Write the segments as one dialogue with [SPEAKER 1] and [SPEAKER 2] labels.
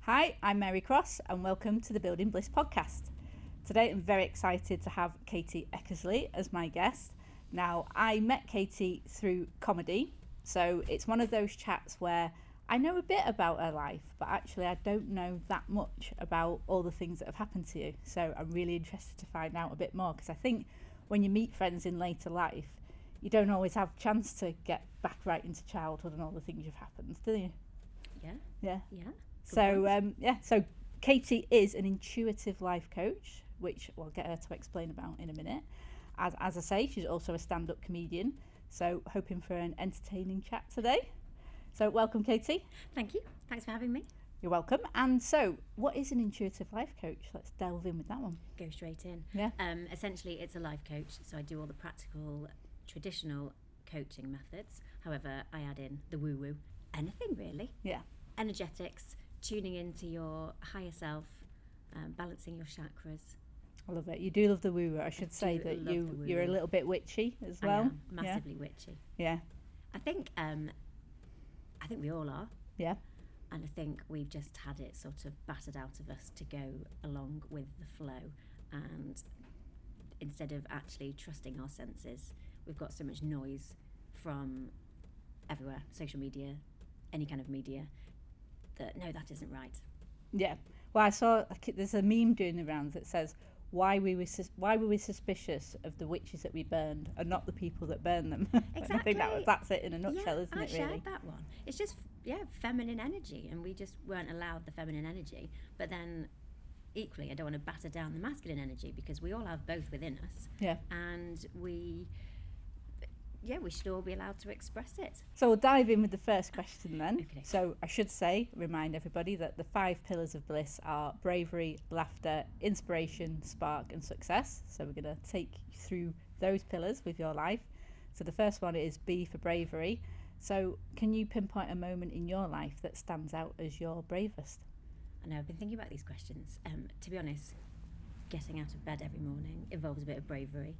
[SPEAKER 1] Hi, I'm Mary Cross and welcome to the Building Bliss podcast. Today I'm very excited to have Katie Eckersley as my guest. Now, I met Katie through comedy, so it's one of those chats where I know a bit about her life, but actually I don't know that much about all the things that have happened to you. So I'm really interested to find out a bit more, because I think when you meet friends in later life, you don't always have a chance to get back right into childhood and all the things you've happened, do you?
[SPEAKER 2] Yeah.
[SPEAKER 1] So Katie is an intuitive life coach, which we'll get her to explain about in a minute. As I say, she's also a stand-up comedian, so hoping for an entertaining chat today. So welcome, Katie.
[SPEAKER 2] Thank you. Thanks for having me.
[SPEAKER 1] You're welcome. And so, what is an intuitive life coach? Let's delve in with that one.
[SPEAKER 2] Go straight in.
[SPEAKER 1] Yeah.
[SPEAKER 2] Essentially, it's a life coach, so I do all the practical, traditional coaching methods. However, I add in the woo-woo, anything really.
[SPEAKER 1] Yeah.
[SPEAKER 2] Energetics, tuning into your higher self, balancing your chakras.
[SPEAKER 1] I love it. You do love the woo-woo. I should say that you're a little bit witchy as well.
[SPEAKER 2] I am massively witchy.
[SPEAKER 1] Yeah.
[SPEAKER 2] I think we all are.
[SPEAKER 1] Yeah.
[SPEAKER 2] And I think we've just had it sort of battered out of us to go along with the flow. And instead of actually trusting our senses, we've got so much noise from everywhere, social media, any kind of media, that no, that isn't right.
[SPEAKER 1] Yeah. Well, I saw there's a meme doing the rounds that says, why were we suspicious of the witches that we burned and not the people that burned them?
[SPEAKER 2] Exactly.
[SPEAKER 1] I think that's it in a nutshell, isn't it, really?
[SPEAKER 2] I shared that one. It's just, feminine energy, and we just weren't allowed the feminine energy. But then, equally, I don't want to batter down the masculine energy, because we all have both within us.
[SPEAKER 1] Yeah.
[SPEAKER 2] And we should all be allowed to express it.
[SPEAKER 1] So we'll dive in with the first question then.
[SPEAKER 2] Okay.
[SPEAKER 1] So I should remind everybody that the 5 pillars of bliss are bravery, laughter, inspiration, spark and success. So we're going to take you through those pillars with your life. So the first one is B for bravery. So can you pinpoint a moment in your life that stands out as your bravest?
[SPEAKER 2] I know, I've been thinking about these questions. To be honest, getting out of bed every morning involves a bit of bravery.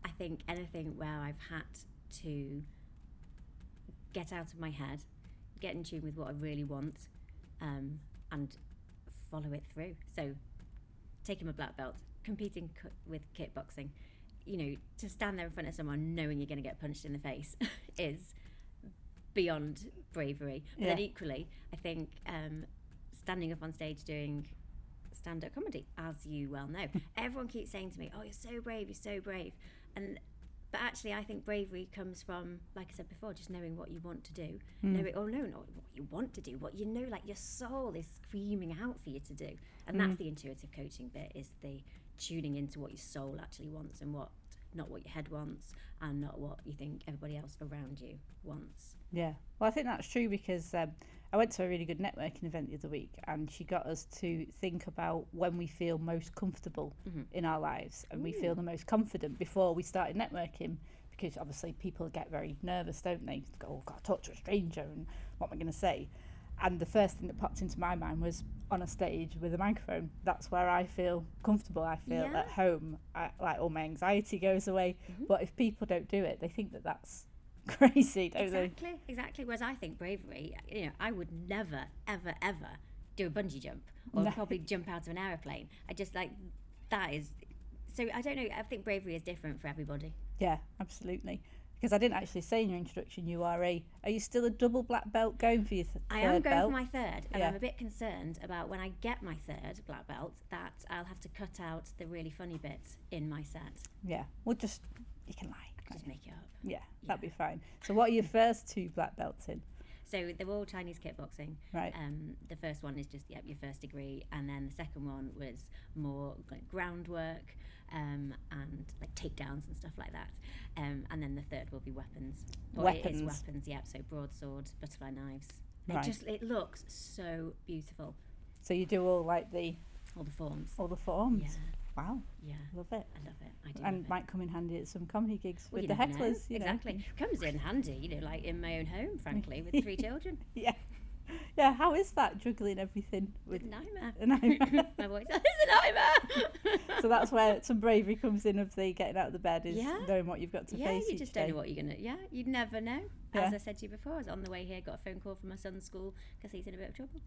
[SPEAKER 2] I think anything where I've had to get out of my head, get in tune with what I really want, and follow it through. So, taking my black belt, competing with kickboxing, to stand there in front of someone knowing you're going to get punched in the face is beyond bravery. But then equally, I think standing up on stage doing stand-up comedy, as you well know, everyone keeps saying to me, "Oh, you're so brave," but actually I think bravery comes from, like I said before, just knowing what you want to do. Not what you want to do, what you know, like your soul is screaming out for you to do. And that's the intuitive coaching bit, is the tuning into what your soul actually wants, and not what your head wants, and not what you think everybody else around you wants.
[SPEAKER 1] Yeah, well, I think that's true, because I went to a really good networking event the other week, and she got us to think about when we feel most comfortable in our lives, and we feel the most confident before we started networking, because obviously people get very nervous, don't they? Go, oh, God, talk to a stranger, and what am I going to say? And the first thing that popped into my mind was on a stage with a microphone. That's where I feel comfortable. I feel at home. Like all my anxiety goes away. But if people don't do it, they think that that's crazy, don't they?
[SPEAKER 2] Exactly. Whereas I think bravery, I would never, ever, ever do a bungee jump, or probably jump out of an aeroplane. I just that is. So I don't know. I think bravery is different for everybody.
[SPEAKER 1] Yeah, absolutely. Because I didn't actually say in your introduction, are you still a double black belt going for your third belt?
[SPEAKER 2] I am going for my third, and I'm a bit concerned about when I get my third black belt that I'll have to cut out the really funny bit in my set.
[SPEAKER 1] Yeah, well, you can lie.
[SPEAKER 2] Just make it up.
[SPEAKER 1] Yeah, that'd be fine. So what are your first 2 black belts in?
[SPEAKER 2] So they're all Chinese kickboxing.
[SPEAKER 1] Right.
[SPEAKER 2] The first one is just your first degree, and then the second one was more like groundwork, and like takedowns and stuff like that. And then the third will be weapons.
[SPEAKER 1] Weapons.
[SPEAKER 2] It is weapons, yeah. So broadsword, butterfly knives.
[SPEAKER 1] Right.
[SPEAKER 2] It looks so beautiful.
[SPEAKER 1] So you do all
[SPEAKER 2] all the forms.
[SPEAKER 1] All the forms.
[SPEAKER 2] Yeah.
[SPEAKER 1] Wow.
[SPEAKER 2] Yeah.
[SPEAKER 1] Love it.
[SPEAKER 2] I love it. I do.
[SPEAKER 1] And
[SPEAKER 2] love
[SPEAKER 1] might come in handy at some comedy gigs
[SPEAKER 2] well,
[SPEAKER 1] with the hecklers.
[SPEAKER 2] Exactly. Comes in handy, like in my own home, frankly, with 3 children.
[SPEAKER 1] Yeah. Yeah, how is that, juggling everything with
[SPEAKER 2] a nightmare? My voice is a nightmare.
[SPEAKER 1] So that's where some bravery comes in, of the getting out of the bed, is knowing what you've got to face each day.
[SPEAKER 2] Yeah, you just don't know what you're going to... Yeah, you'd never know. As I said to you before, I was on the way here, got a phone call from my son's school because he's in a bit of trouble.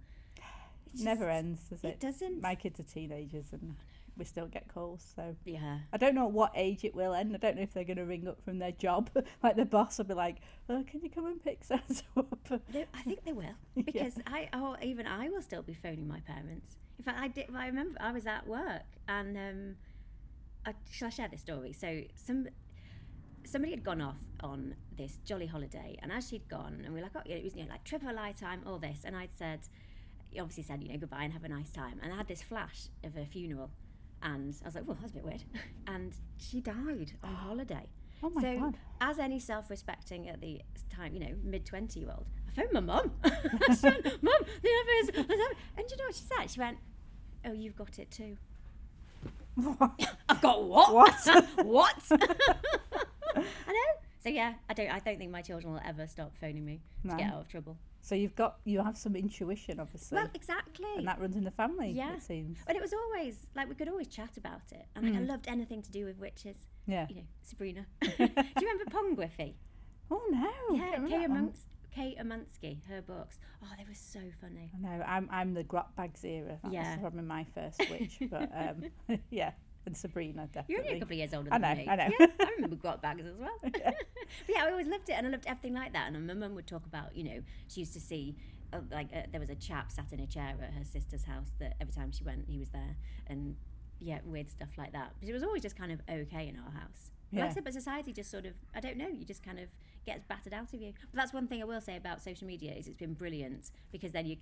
[SPEAKER 1] never ends, does it?
[SPEAKER 2] It doesn't.
[SPEAKER 1] My kids are teenagers and we still get calls, so
[SPEAKER 2] Yeah.
[SPEAKER 1] I don't know at what age it will end. I don't know if they're going to ring up from their job, like the boss will be like, "Oh, can you come and pick so up?"
[SPEAKER 2] No, I think they will, because even I will still be phoning my parents. In fact, I remember I was at work and shall I share this story? So somebody had gone off on this jolly holiday, and as she'd gone, and we were like, oh, it was like trip of a lifetime, all this, and I'd said, obviously said, goodbye and have a nice time, and I had this flash of her funeral. And I was like, well, that's a bit weird. And she died on holiday.
[SPEAKER 1] Oh my God.
[SPEAKER 2] As any self-respecting at the time, mid-20-year-old, I phoned my mum. I said, Mum, the other is... And do you know what she said? She went, oh, you've got it too. I've got what?
[SPEAKER 1] What?
[SPEAKER 2] What? I know. So yeah, I don't think my children will ever stop phoning me to get out of trouble.
[SPEAKER 1] So you have some intuition, obviously.
[SPEAKER 2] Well, exactly.
[SPEAKER 1] And that runs in the family,
[SPEAKER 2] yeah.
[SPEAKER 1] it seems.
[SPEAKER 2] But it was always, we could always chat about it. And I loved anything to do with witches.
[SPEAKER 1] Yeah.
[SPEAKER 2] Sabrina. Do you remember Pongwiffy?
[SPEAKER 1] Oh, no.
[SPEAKER 2] Yeah, Kate Amansky, her books. Oh, they were so funny.
[SPEAKER 1] I know. I'm the grot bags era. That's probably my first witch. But, yeah. And Sabrina, definitely.
[SPEAKER 2] You're only a couple of years older than me.
[SPEAKER 1] I know.
[SPEAKER 2] Yeah, I remember grot bags as well. But yeah, I always loved it, and I loved everything like that. And my mum would talk about, she used to see, there was a chap sat in a chair at her sister's house that every time she went, he was there, and yeah, weird stuff like that. But it was always just kind of okay in our house. Like I said, but society just sort of, I don't know, you just kind of gets battered out of you. But that's one thing I will say about social media is it's been brilliant, because then you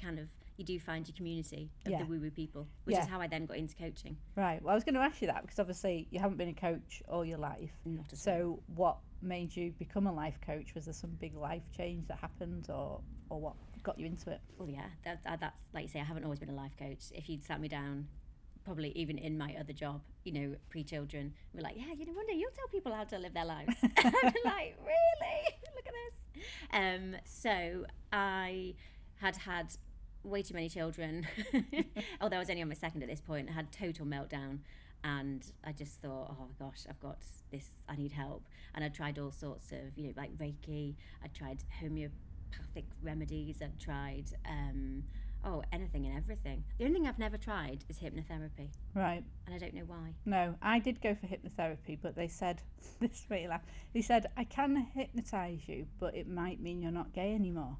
[SPEAKER 2] do find your community of the woo-woo people, which is how I then got into coaching.
[SPEAKER 1] Right. Well, I was going to ask you that, because obviously you haven't been a coach all your life.
[SPEAKER 2] Not at all.
[SPEAKER 1] So what made you become a life coach? Was there some big life change that happened, or what got you into it?
[SPEAKER 2] Well, yeah, that's like you say, I haven't always been a life coach. If you'd sat me down, probably even in my other job, pre-children, we're like, yeah, one day you'll tell people how to live their lives. And I'm like, really? Look at this. So I had way too many children, although I was only on my second at this point. I had total meltdown, and I just thought, oh gosh, I've got this, I need help. And I tried all sorts of, like Reiki, I tried homeopathic remedies, I've tried anything and everything. The only thing I've never tried is hypnotherapy.
[SPEAKER 1] Right.
[SPEAKER 2] And I don't know why.
[SPEAKER 1] No, I did go for hypnotherapy, but they said, this made me laugh, they said, I can hypnotise you, but it might mean you're not gay anymore.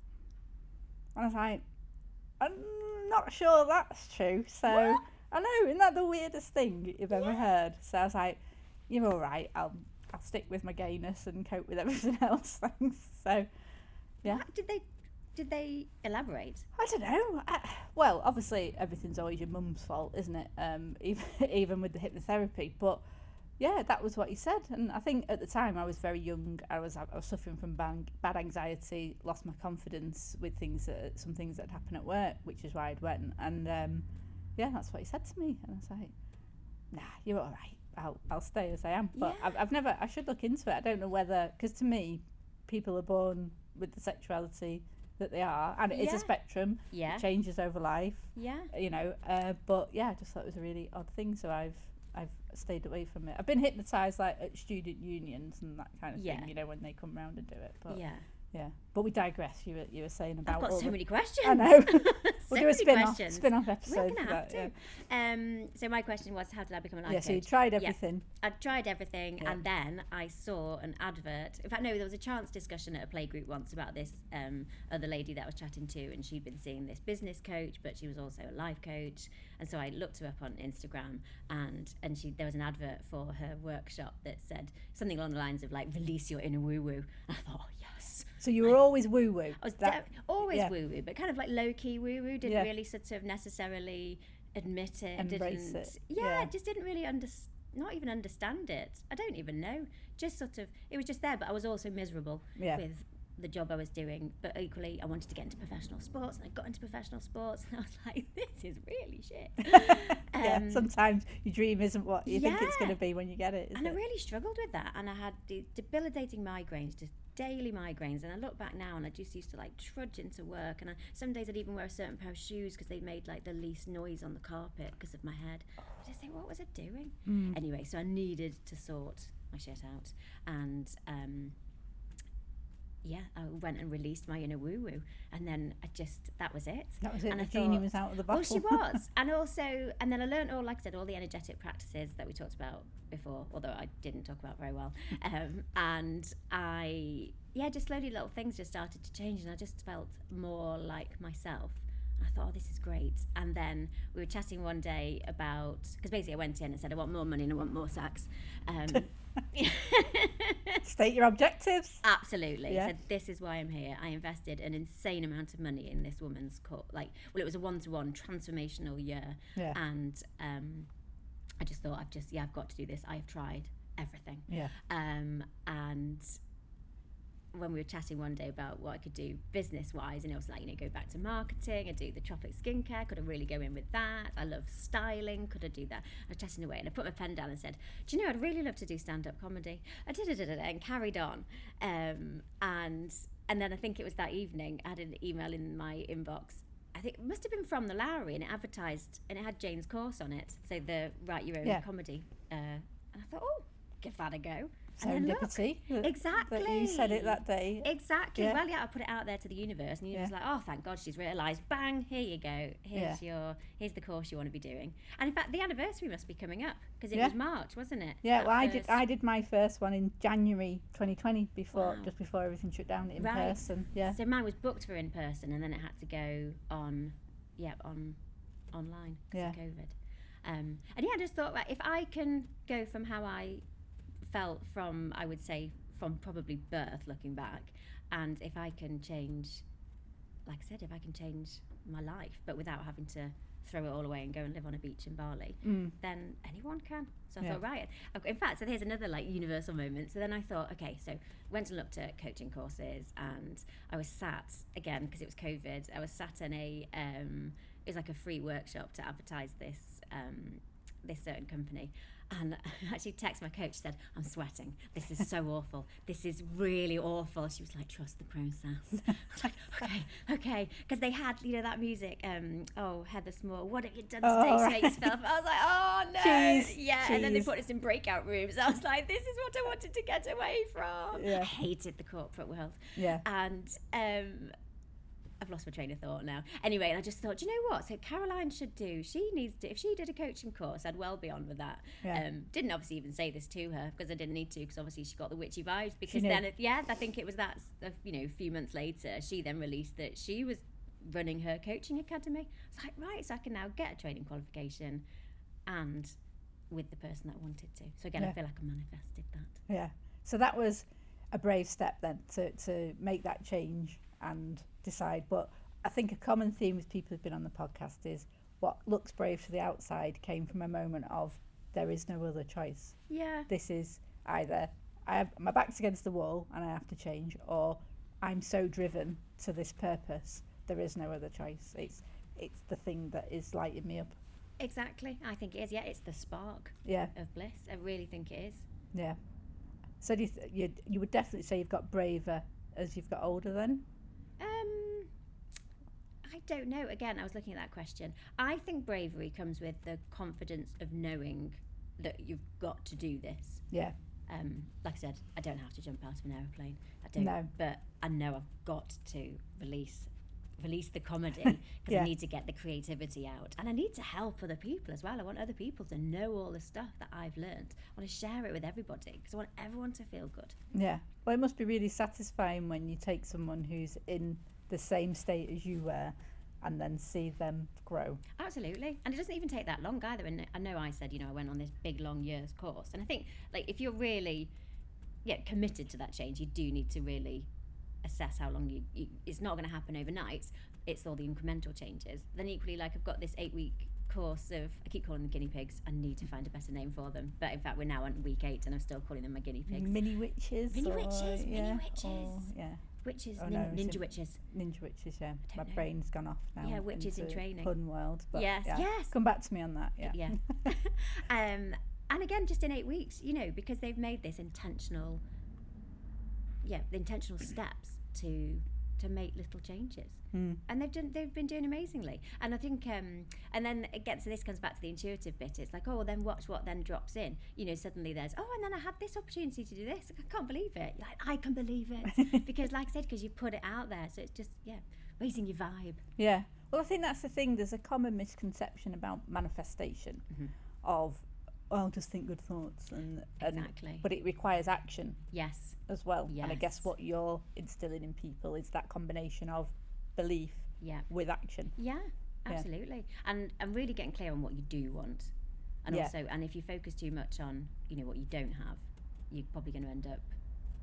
[SPEAKER 1] And I was like, I'm not sure that's true. So, what? I know, isn't that the weirdest thing you've ever heard? So I was like, you're all right, I'll stick with my gayness and cope with everything else, thanks. So, yeah.
[SPEAKER 2] Did they elaborate?
[SPEAKER 1] I don't know. Well, obviously everything's always your mum's fault, isn't it? Even with the hypnotherapy. But yeah, that was what he said. And I think at the time I was very young. I was suffering from bad anxiety, lost my confidence with some things that had happened at work, which is why I'd went. And yeah, that's what he said to me. And I was like, nah, you're all right. I'll stay as I am. But yeah. I should look into it. I don't know whether, because to me, people are born with the sexuality that they are, and it is a spectrum. Yeah, it changes over life. Yeah, but yeah, I just thought it was a really odd thing, so I've stayed away from it. I've been hypnotised like at student unions and that kind of thing, when they come round and do it. But yeah, but we digress. You were saying about.
[SPEAKER 2] I've got so many questions.
[SPEAKER 1] I know. We'll do a spin-off episode.
[SPEAKER 2] We're gonna have to. Yeah. So my question was, how did I become a life coach?
[SPEAKER 1] So you tried everything.
[SPEAKER 2] Yeah. I tried everything, and then I saw an advert. In fact, no, there was a chance discussion at a playgroup once about this other lady that I was chatting to, and she'd been seeing this business coach, but she was also a life coach. And so I looked her up on Instagram, and there was an advert for her workshop that said something along the lines of like, release your inner woo-woo. And I thought, yes.
[SPEAKER 1] So you were always woo-woo?
[SPEAKER 2] I was always woo-woo, but kind of like low-key woo-woo, didn't really sort of necessarily admit it.
[SPEAKER 1] Embrace it.
[SPEAKER 2] Yeah, just didn't really not even understand it. I don't even know. Just sort of, it was just there, but I was also miserable with the job I was doing. But equally, I wanted to get into professional sports, and I got into professional sports, and I was like, this is really shit.
[SPEAKER 1] Sometimes your dream isn't what you think it's going to be when you get it.
[SPEAKER 2] I really struggled with that, and I had the debilitating migraines, just daily migraines. And I look back now, and I just used to like trudge into work, and some days I'd even wear a certain pair of shoes because they made like the least noise on the carpet because of my head. I just think, what was I doing? Anyway, so I needed to sort my shit out, and I went and released my inner woo-woo, and then that was it.
[SPEAKER 1] That was it.
[SPEAKER 2] And
[SPEAKER 1] the genie was out of the bottle.
[SPEAKER 2] Well, she was. And then I learned all, like I said, all the energetic practices that we talked about before, although I didn't talk about very well. And I, just slowly little things just started to change, and I just felt more like myself. I thought, oh, this is great. And then we were chatting one day about, because basically I went in and said, I want more money and I want more sex.
[SPEAKER 1] State your objectives.
[SPEAKER 2] Absolutely.
[SPEAKER 1] Yeah.
[SPEAKER 2] Said, this is why I'm here. I invested an insane amount of money in this woman's course. It was a one-to-one transformational year.
[SPEAKER 1] Yeah.
[SPEAKER 2] And I just thought, I've got to do this. I've tried everything.
[SPEAKER 1] Yeah.
[SPEAKER 2] And when we were chatting one day about what I could do business-wise, and it was like, go back to marketing, I do the tropic skincare, could I really go in with that? I love styling, could I do that? I was chatting away, and I put my pen down and said, do you know, I'd really love to do stand-up comedy. I did it, and carried on. And then I think it was that evening, I had an email in my inbox. I think it must have been from the Lowry, and it advertised, and it had Jane's course on it, so the Write Your Own Comedy. And I thought, oh, give that a go.
[SPEAKER 1] Serendipity.
[SPEAKER 2] Exactly.
[SPEAKER 1] That you said it that day.
[SPEAKER 2] Exactly.
[SPEAKER 1] Yeah.
[SPEAKER 2] Well, I put it out there to the universe, and the universe was like, oh, thank God she's realised. Bang, here you go. Here's the course you want to be doing. And in fact, the anniversary must be coming up, because it was March, wasn't it?
[SPEAKER 1] Yeah, well, I did my first one in January 2020, just before everything shut down in person. Yeah.
[SPEAKER 2] So mine was booked for in person, and then it had to go on online because of COVID. And I just thought, if I can go from how I felt from, I would say, from probably birth, looking back, and if I can change, like I said, if I can change my life, but without having to throw it all away and go and live on a beach in Bali, then anyone can. So I thought, right. In fact, so here's another universal moment. So then I thought, okay, so went and looked at coaching courses, and I was sat, again, because it was COVID, I was sat in it was like a free workshop to advertise this certain company. And I actually texted my coach, said, I'm sweating. This is so awful. This is really awful. She was like, trust the process. I was like, okay. Because they had, that music, Heather Small, what have you done today to make yourself? I was like, oh, no. Jeez. And then they put us in breakout rooms. I was like, this is what I wanted to get away from. Yeah. I hated the corporate world. Yeah. And I've lost my train of thought now. Anyway, and I just thought, do you know what? So Caroline should do, if she did a coaching course, I'd well be on with that. Yeah. Didn't obviously even say this to her, because I didn't need to, because obviously she got the witchy vibes. Because then, I think it was that, a few months later, she then released that she was running her coaching academy. It's like, right, so I can now get a training qualification and with the person that I wanted to. So again, I feel like I manifested that.
[SPEAKER 1] Yeah. So that was a brave step then, to make that change and decide. But I think a common theme with people who've been on the podcast is what looks brave to the outside came from a moment of there is no other choice. Yeah. This is either my back's against the wall and I have to change, or I'm so driven to this purpose, there is no other choice. It's the thing that is lighting me up.
[SPEAKER 2] Exactly. I think it is. Yeah, it's the spark of bliss. I really think it is.
[SPEAKER 1] Yeah. So do you would definitely say you've got braver as you've got older then?
[SPEAKER 2] I don't know. Again, I was looking at that question. I think bravery comes with the confidence of knowing that you've got to do this. Yeah. Like I said, I don't have to jump out of an aeroplane. I don't. No. But I know I've got to release the comedy, because I need to get the creativity out, and I need to help other people as well. I want other people to know all the stuff that I've learned. I want to share it with everybody, because I want everyone to feel good. Yeah.
[SPEAKER 1] Well, it must be really satisfying when you take someone who's in the same state as you were and then see them grow.
[SPEAKER 2] Absolutely. And it doesn't even take that long either. And I know I said, I went on this big long year's course, and I think if you're really committed to that change, you do need to really assess how long you it's not going to happen overnight. It's all the incremental changes. Then equally, I've got this 8-week course of, I keep calling them guinea pigs. I need to find a better name for them, but in fact we're now on week 8 and I'm still calling them my guinea pigs.
[SPEAKER 1] Mini witches.
[SPEAKER 2] Mini witches. Witches, ninja witches.
[SPEAKER 1] Ninja witches, yeah. My brain's gone off now.
[SPEAKER 2] Yeah, witches in training.
[SPEAKER 1] Pun world, but
[SPEAKER 2] yes.
[SPEAKER 1] Come back to me on that. Yeah.
[SPEAKER 2] And again, just in 8 weeks, because they've made this intentional steps to to make little changes. And they've been doing amazingly. And I think and then again, so this comes back to the intuitive bit. It's like, oh, then watch what then drops in. You know, suddenly there's, oh, and then I had this opportunity to do this. I can't believe it. Like, I can believe it. Because like I said, because you put it out there, so it's just raising your vibe.
[SPEAKER 1] Yeah. Well, I think that's the thing. There's a common misconception about manifestation of, oh, just think good thoughts, and but it requires action.
[SPEAKER 2] Yes.
[SPEAKER 1] As well.
[SPEAKER 2] Yes.
[SPEAKER 1] And I guess what you're instilling in people is that combination of belief with action.
[SPEAKER 2] Yeah, absolutely. And really getting clear on what you do want. And also, and if you focus too much on, you know, what you don't have, you're probably going to end up,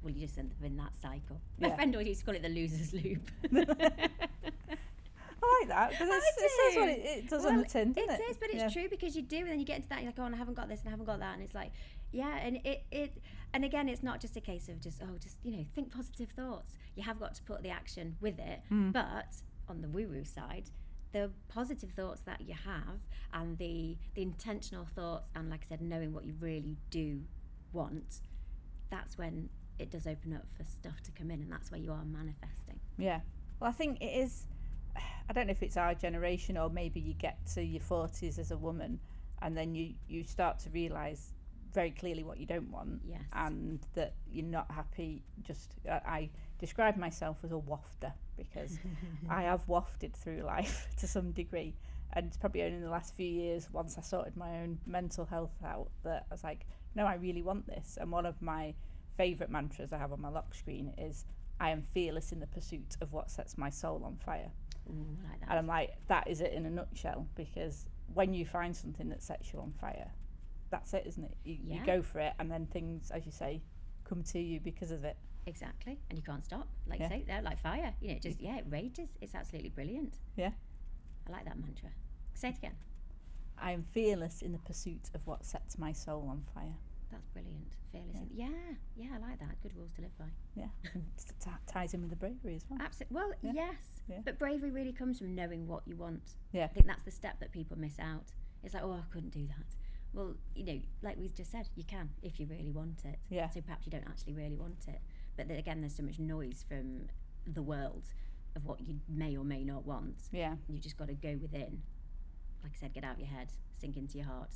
[SPEAKER 2] well, you just end up in that cycle. My friend always used to call it the loser's loop.
[SPEAKER 1] I like that, because it says what it does on the tin, doesn't it?
[SPEAKER 2] It is, but it's true, because you do, and then you get into that, and you're like, oh, and I haven't got this, and I haven't got that, and it's like, and and again, it's not just a case of just you know, think positive thoughts. You have got to put the action with it, but on the woo-woo side, the positive thoughts that you have, and the intentional thoughts, and like I said, knowing what you really do want, that's when it does open up for stuff to come in, and that's where you are manifesting.
[SPEAKER 1] Yeah. Well, I think it is, I don't know if it's our generation, or maybe you get to your 40s as a woman and then you start to realise very clearly what you don't want.
[SPEAKER 2] Yes.
[SPEAKER 1] And that you're not happy. Just I describe myself as a wafter, because I have wafted through life to some degree, and it's probably only in the last few years, once I sorted my own mental health out, that I was like, no, I really want this. And one of my favourite mantras I have on my lock screen is, I am fearless in the pursuit of what sets my soul on fire.
[SPEAKER 2] Ooh, I like that.
[SPEAKER 1] And I'm like, that is it in a nutshell, because when you find something that sets you on fire, that's it, isn't it? You go for it, and then things, as you say, come to you because of it.
[SPEAKER 2] Exactly. And you can't stop, like you say, they're like fire. You know, it just, it rages. It's absolutely brilliant.
[SPEAKER 1] Yeah.
[SPEAKER 2] I like that mantra. Say it again.
[SPEAKER 1] I am fearless in the pursuit of what sets my soul on fire.
[SPEAKER 2] That's brilliant. Fearless. Yeah, I like that. Good rules to live by.
[SPEAKER 1] Yeah. And ties in with the bravery as well.
[SPEAKER 2] Absolutely. Well, yes.
[SPEAKER 1] Yeah.
[SPEAKER 2] But bravery really comes from knowing what you want.
[SPEAKER 1] Yeah.
[SPEAKER 2] I think that's the step that people miss out. It's like, oh, I couldn't do that. Well, you know, like we just said, you can if you really want it.
[SPEAKER 1] Yeah.
[SPEAKER 2] So perhaps you don't actually really want it. But then again, there's so much noise from the world of what you may or may not want.
[SPEAKER 1] Yeah.
[SPEAKER 2] You just got to go within. Like I said, get out of your head, sink into your heart.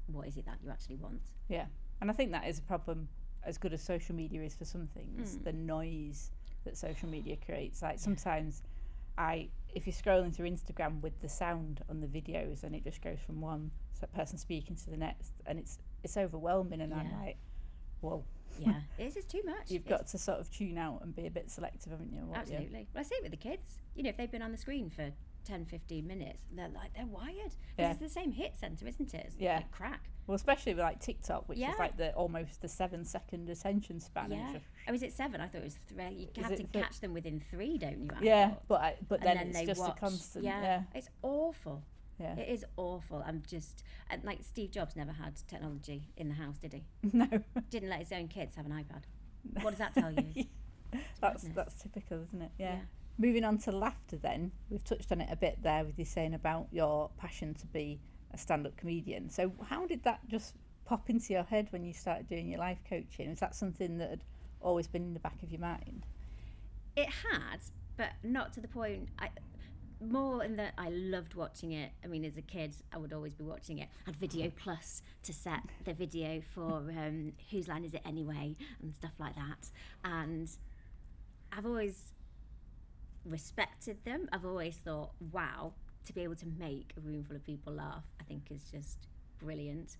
[SPEAKER 2] What is it that you actually want?
[SPEAKER 1] Yeah. And I think that is a problem, as good as social media is for some things, the noise that social media creates. Like sometimes if you're scrolling through Instagram with the sound on the videos, and it just goes from one person speaking to the next, and it's overwhelming, and I'm like, whoa.
[SPEAKER 2] Yeah, it's too much.
[SPEAKER 1] You've got to sort of tune out and be a bit selective, haven't you?
[SPEAKER 2] Absolutely. Well, I see it with the kids. You know, if they've been on the screen for 10, 15 minutes, they're wired. Because it's the same hit centre, isn't it? It's like crack.
[SPEAKER 1] Well, especially with like TikTok, which is like almost the 7-second attention span.
[SPEAKER 2] Yeah. Oh, is it 7? I thought it was 3. You have to catch them within 3, don't you?
[SPEAKER 1] But then it's just
[SPEAKER 2] watch.
[SPEAKER 1] a constant.
[SPEAKER 2] Yeah. It's awful.
[SPEAKER 1] Yeah.
[SPEAKER 2] It is awful. And like Steve Jobs never had technology in the house, did he?
[SPEAKER 1] No.
[SPEAKER 2] Didn't let his own kids have an iPad. What does that tell you?
[SPEAKER 1] That's typical, isn't it? Yeah. Moving on to laughter then, we've touched on it a bit there with you saying about your passion to be a stand-up comedian. So how did that just pop into your head when you started doing your life coaching? Was that something that had always been in the back of your mind?
[SPEAKER 2] It had, but not to the point. More in that I loved watching it. I mean, as a kid, I would always be watching it. I had Video Plus to set the video for Whose Line Is It Anyway and stuff like that. And I've always respected them. I've always thought, wow, to be able to make a room full of people laugh, I think is just brilliant.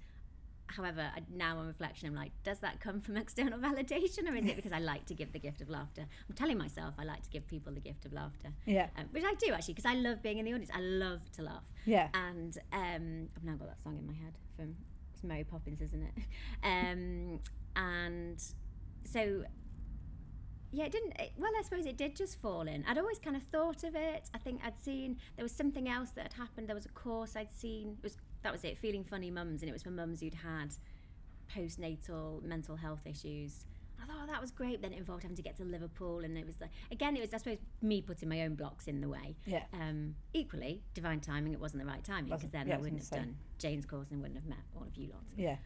[SPEAKER 2] However, now on reflection, I'm like, does that come from external validation, or is it because I like to give the gift of laughter? I'm telling myself I like to give people the gift of laughter. Yeah. Which I do, actually, because I love being in the audience. I love to laugh. Yeah. And I've now got that song in my head from Mary Poppins, isn't it? And so, yeah, I suppose it did just fall in. I'd always kind of thought of it. I think I'd seen, there was something else that had happened. There was a course I'd seen. That was it, Feeling Funny Mums, and it was for mums who'd had post-natal mental health issues. I thought, that was great. Then it involved having to get to Liverpool, and it was like, again, it was, I suppose, me putting my own blocks in the way. Yeah. Equally, divine timing, it wasn't the right timing, because then I wouldn't have done Jane's course and wouldn't have met all of you lots. Yeah.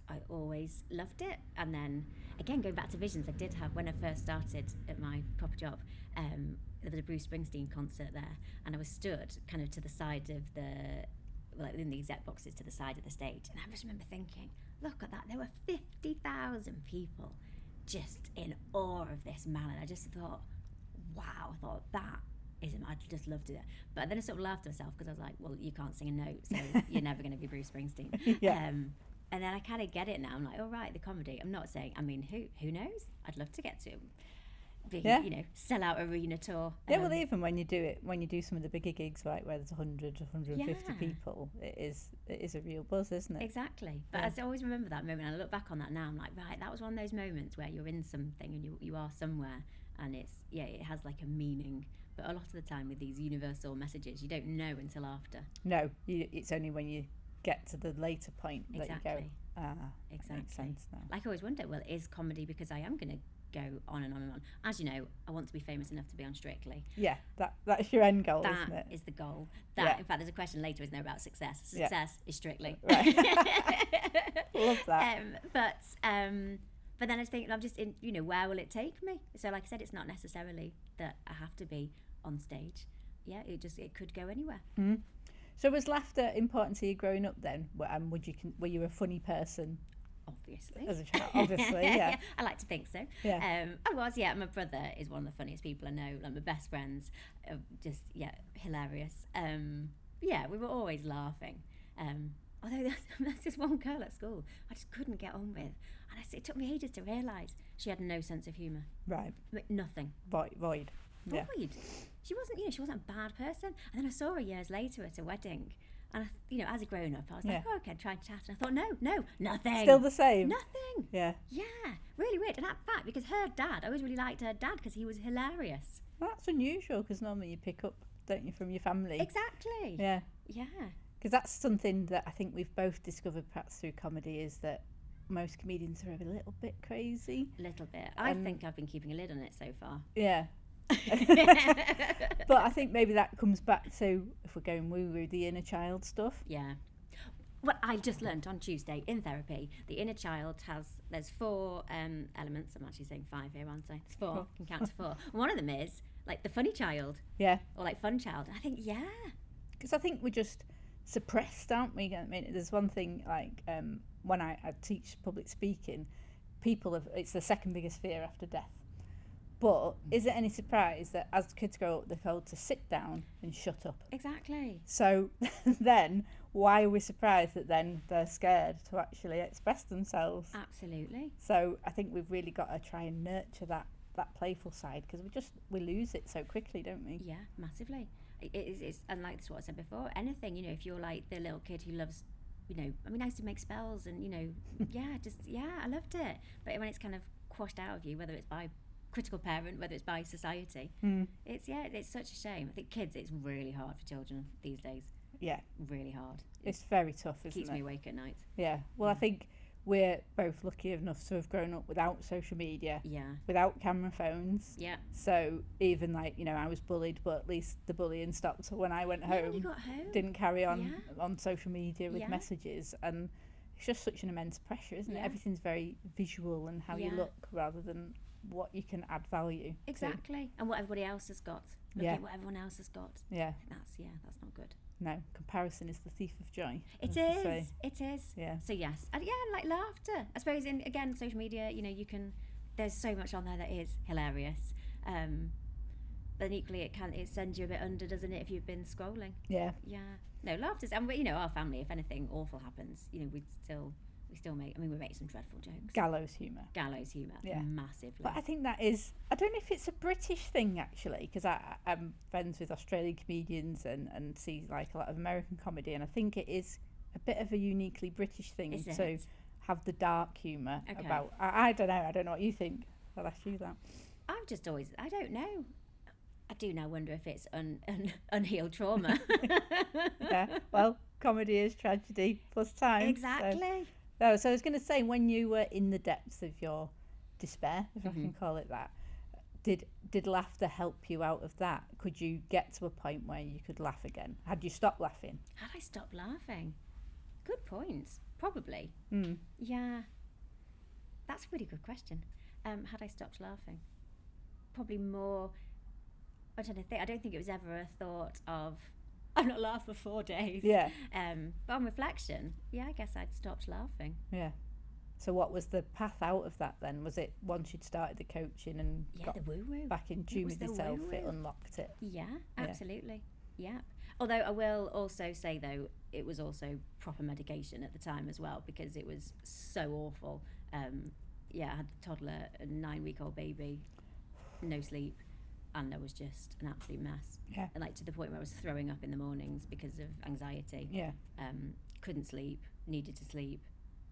[SPEAKER 2] I always loved it. And then again, going back to visions, I did have, when I first started at my proper job, there was a Bruce Springsteen concert there, and I was stood kind of to the side of in the exec boxes to the side of the stage, and I just remember thinking, look at that, there were 50,000 people just in awe of this man, and I just thought, wow, I thought that is, I just loved it. But then I sort of laughed at myself because I was like, well, you can't sing a note, so you're never going to be Bruce Springsteen.
[SPEAKER 1] Yeah.
[SPEAKER 2] And then I kind of get it now. I'm like, oh right, the comedy. I'm not saying, I mean, who knows? I'd love to get to big, sell out arena tour.
[SPEAKER 1] Yeah, well, even when you do some of the bigger gigs, right, where there's 100, 150 people, it is a real buzz, isn't it?
[SPEAKER 2] Exactly. But I always remember that moment, and I look back on that now, I'm like, right, that was one of those moments where you're in something and you are somewhere, and it has like a meaning. But a lot of the time with these universal messages, you don't know until after.
[SPEAKER 1] No, it's only when you get to the later point that you go,
[SPEAKER 2] exactly.
[SPEAKER 1] Makes sense now.
[SPEAKER 2] Like I always wonder, well, is comedy, because I am going to go on and on and on. As you know, I want to be famous enough to be on Strictly.
[SPEAKER 1] Yeah, that's your end goal, isn't it?
[SPEAKER 2] That is the goal. In fact, there's a question later, isn't there, about success. Success is Strictly.
[SPEAKER 1] Right. Love that.
[SPEAKER 2] But then I think, I'm just in, where will it take me? So like I said, it's not necessarily that I have to be on stage. Yeah, it could go anywhere.
[SPEAKER 1] Mm. So was laughter important to you growing up then? And were you a funny person?
[SPEAKER 2] Obviously.
[SPEAKER 1] As a child, obviously, yeah.
[SPEAKER 2] I like to think so.
[SPEAKER 1] Yeah.
[SPEAKER 2] I was, yeah. My brother is one of the funniest people I know. Like my best friends, just, hilarious. Yeah, we were always laughing. Although there's this one girl at school I just couldn't get on with. And it took me ages to realise she had no sense of humour.
[SPEAKER 1] Right.
[SPEAKER 2] Nothing.
[SPEAKER 1] Void. Yeah.
[SPEAKER 2] She wasn't a bad person. And then I saw her years later at a wedding. And, as a grown-up, I was like, oh, okay, try and chat. And I thought, no, nothing.
[SPEAKER 1] Still the same?
[SPEAKER 2] Nothing.
[SPEAKER 1] Yeah.
[SPEAKER 2] Yeah, really weird. And that fact, because her dad, I always really liked her dad because he was hilarious.
[SPEAKER 1] Well, that's unusual, because normally you pick up, don't you, from your family?
[SPEAKER 2] Exactly.
[SPEAKER 1] Yeah.
[SPEAKER 2] Yeah.
[SPEAKER 1] Because that's something that I think we've both discovered perhaps through comedy, is that most comedians are a little bit crazy.
[SPEAKER 2] A little bit. I think I've been keeping a lid on it so far.
[SPEAKER 1] Yeah. But I think maybe that comes back to, if we're going woo-woo, the inner child stuff.
[SPEAKER 2] Yeah. What I just learnt on Tuesday in therapy, the inner child there's 4 elements. I'm actually saying 5 here, aren't I? There's 4. I can count to 4. One of them is like the funny child.
[SPEAKER 1] Yeah.
[SPEAKER 2] Or like fun child. And I think, yeah.
[SPEAKER 1] Because I think we're just suppressed, aren't we? I mean, there's one thing, like when I teach public speaking, it's the second biggest fear after death. But is it any surprise that as kids grow up, they're told to sit down and shut up?
[SPEAKER 2] Exactly.
[SPEAKER 1] So then, why are we surprised that then they're scared to actually express themselves?
[SPEAKER 2] Absolutely.
[SPEAKER 1] So I think we've really got to try and nurture that playful side, because we lose it so quickly, don't we?
[SPEAKER 2] Yeah, massively. It's and like what I said before, anything, if you're like the little kid who loves, I mean, I used to make spells and, I loved it. But when it's kind of quashed out of you, whether it's by critical parent, whether it's by society, it's such a shame. I think kids, it's really hard for children these days.
[SPEAKER 1] Yeah.
[SPEAKER 2] Really hard.
[SPEAKER 1] It's very tough, isn't it?
[SPEAKER 2] Keeps me awake at night.
[SPEAKER 1] Yeah. Well, I think we're both lucky enough to have grown up without social media, without camera phones.
[SPEAKER 2] Yeah.
[SPEAKER 1] So even like, I was bullied, but at least the bullying stopped when I went home.
[SPEAKER 2] When you got home.
[SPEAKER 1] Didn't carry on social media with messages, and it's just such an immense pressure, isn't it? Everything's very visual and how you look rather than what you can add value.
[SPEAKER 2] Exactly. And what everybody else has got. Look at what everyone else has got.
[SPEAKER 1] Yeah.
[SPEAKER 2] That's not good.
[SPEAKER 1] No, comparison is the thief of joy.
[SPEAKER 2] It is. It is.
[SPEAKER 1] Yeah.
[SPEAKER 2] So yes, and like laughter. I suppose again social media, you can. There's so much on there that is hilarious. But equally, it sends you a bit under, doesn't it, if you've been scrolling?
[SPEAKER 1] Yeah.
[SPEAKER 2] Yeah. No, laughter's, and our family, if anything awful happens, we still make. I mean, we make some dreadful jokes.
[SPEAKER 1] Gallows humour.
[SPEAKER 2] Yeah. Massively.
[SPEAKER 1] But I think that is, I don't know if it's a British thing actually, because I'm friends with Australian comedians and see like a lot of American comedy, and I think it is a bit of a uniquely British thing to have the dark humour about. I don't know what you think. I'll ask you that.
[SPEAKER 2] I've just always, I don't know. I do now wonder if it's unhealed trauma.
[SPEAKER 1] Yeah. Well, comedy is tragedy plus time.
[SPEAKER 2] Exactly.
[SPEAKER 1] So I was going to say, when you were in the depths of your despair, if I can call it that, did laughter help you out of that? Could you get to a point where you could laugh again? Had you stopped laughing?
[SPEAKER 2] Had I stopped laughing? Good point. Probably.
[SPEAKER 1] Mm.
[SPEAKER 2] Yeah. That's a really good question. Had I stopped laughing? Probably more. I don't think it was ever a thought of, I've not laughed for 4 days.
[SPEAKER 1] Yeah.
[SPEAKER 2] But on reflection, yeah, I guess I'd stopped laughing.
[SPEAKER 1] Yeah. So what was the path out of that then? Was it once you'd started the coaching and got
[SPEAKER 2] the woo-woo.
[SPEAKER 1] back in tune with yourself,
[SPEAKER 2] woo-woo.
[SPEAKER 1] it unlocked it?
[SPEAKER 2] Yeah, absolutely. Yeah. Although I will also say, though, it was also proper medication at the time as well, because it was so awful. I had a toddler, a 9-week-old baby, no sleep, and I was just an absolute mess.
[SPEAKER 1] Yeah.
[SPEAKER 2] And like to the point where I was throwing up in the mornings because of anxiety.
[SPEAKER 1] Yeah.
[SPEAKER 2] Couldn't sleep, needed to sleep.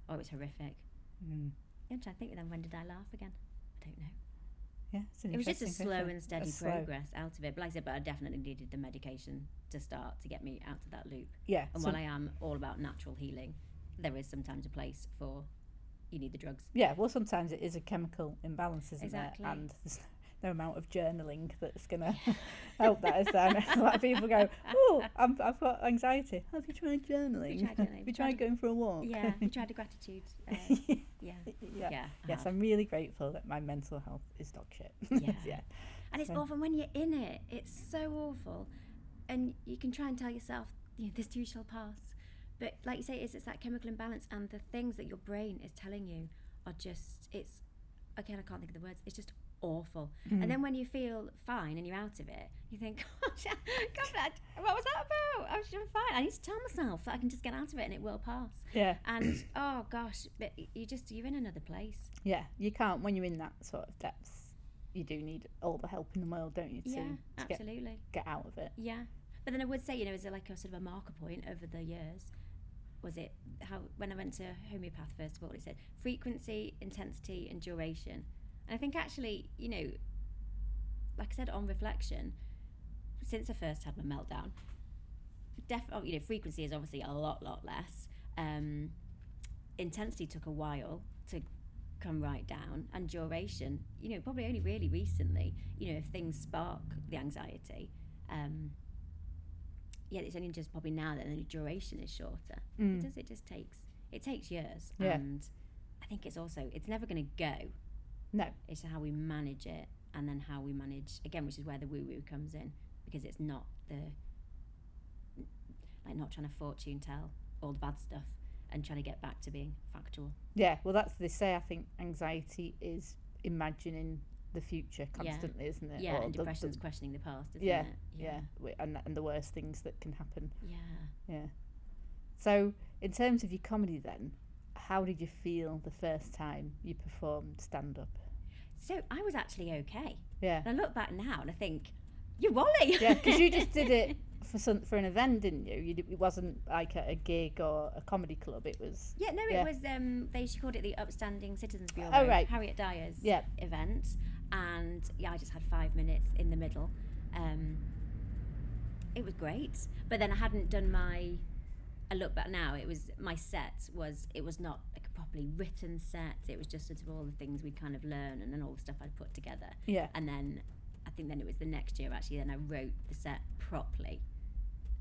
[SPEAKER 2] Oh, it was horrific.
[SPEAKER 1] Mm.
[SPEAKER 2] I'm trying to think then, when did I laugh again? I don't know.
[SPEAKER 1] Yeah, it's an
[SPEAKER 2] It was just a
[SPEAKER 1] interesting
[SPEAKER 2] slow
[SPEAKER 1] question.
[SPEAKER 2] and steady
[SPEAKER 1] Slow.
[SPEAKER 2] progress out of it. But like I said, I definitely needed the medication to start to get me out of that loop.
[SPEAKER 1] Yeah.
[SPEAKER 2] And while I am all about natural healing, there is sometimes a place for, you need the drugs.
[SPEAKER 1] Yeah, well, sometimes it is a chemical imbalance, isn't
[SPEAKER 2] Exactly.
[SPEAKER 1] it? And there's no amount of journaling that's going to help that, is there? A lot of people go, oh, I've got anxiety. Have you tried journaling? Have you tried going for a walk?
[SPEAKER 2] Yeah, we tried a gratitude. Yeah.
[SPEAKER 1] Yes, I'm really grateful that my mental health is dog shit.
[SPEAKER 2] Yeah.
[SPEAKER 1] Yeah.
[SPEAKER 2] And it's awful when you're in it. It's so awful. And you can try and tell yourself, this too shall pass. But like you say, it's that chemical imbalance, and the things that your brain is telling you are just, again, I can't think of the words, it's just awful. And then when you feel fine and you're out of it, you think, gosh, what was that about? I'm fine. I need to tell myself that I can just get out of it and it will pass.
[SPEAKER 1] Yeah.
[SPEAKER 2] And oh gosh, but you're in another place.
[SPEAKER 1] Yeah, you can't, when you're in that sort of depths, you do need all the help in the world, don't you, to
[SPEAKER 2] absolutely
[SPEAKER 1] get out of it.
[SPEAKER 2] Yeah. But then I would say, is it like a sort of a marker point over the years? Was it when I went to homeopath, first of all, it said frequency, intensity and duration. And I think actually, like I said, on reflection, since I first had my meltdown, frequency is obviously a lot less. Intensity took a while to come right down, and duration, probably only really recently, if things spark the anxiety, it's only just probably now that the duration is shorter. It takes years.
[SPEAKER 1] Yeah.
[SPEAKER 2] And I think it's never going to go.
[SPEAKER 1] No.
[SPEAKER 2] It's how we manage it, and then how we manage, again, which is where the woo-woo comes in, because it's not not trying to fortune tell all the bad stuff and trying to get back to being factual.
[SPEAKER 1] Yeah, well, that's what they say. I think anxiety is imagining the future constantly, isn't it?
[SPEAKER 2] Yeah,
[SPEAKER 1] or
[SPEAKER 2] and depression's questioning the past, isn't
[SPEAKER 1] yeah,
[SPEAKER 2] it?
[SPEAKER 1] Yeah, and the worst things that can happen.
[SPEAKER 2] Yeah.
[SPEAKER 1] So, in terms of your comedy then, how did you feel the first time you performed stand-up?
[SPEAKER 2] So, I was actually okay.
[SPEAKER 1] Yeah.
[SPEAKER 2] And I look back now and I think, you're Wally!
[SPEAKER 1] Yeah, because you just did it for an event, didn't you? It wasn't like a gig or a comedy club, it was...
[SPEAKER 2] Yeah, no, it was, she called it the Upstanding Citizens Bureau, Harriet Dyer's event. And I just had 5 minutes in the middle. It was great. But then I hadn't done I look back now, it was not like a properly written set. It was just sort of all the things we'd kind of learn, and then all the stuff I'd put together.
[SPEAKER 1] Yeah.
[SPEAKER 2] And then I think then it was the next year actually, then I wrote the set properly.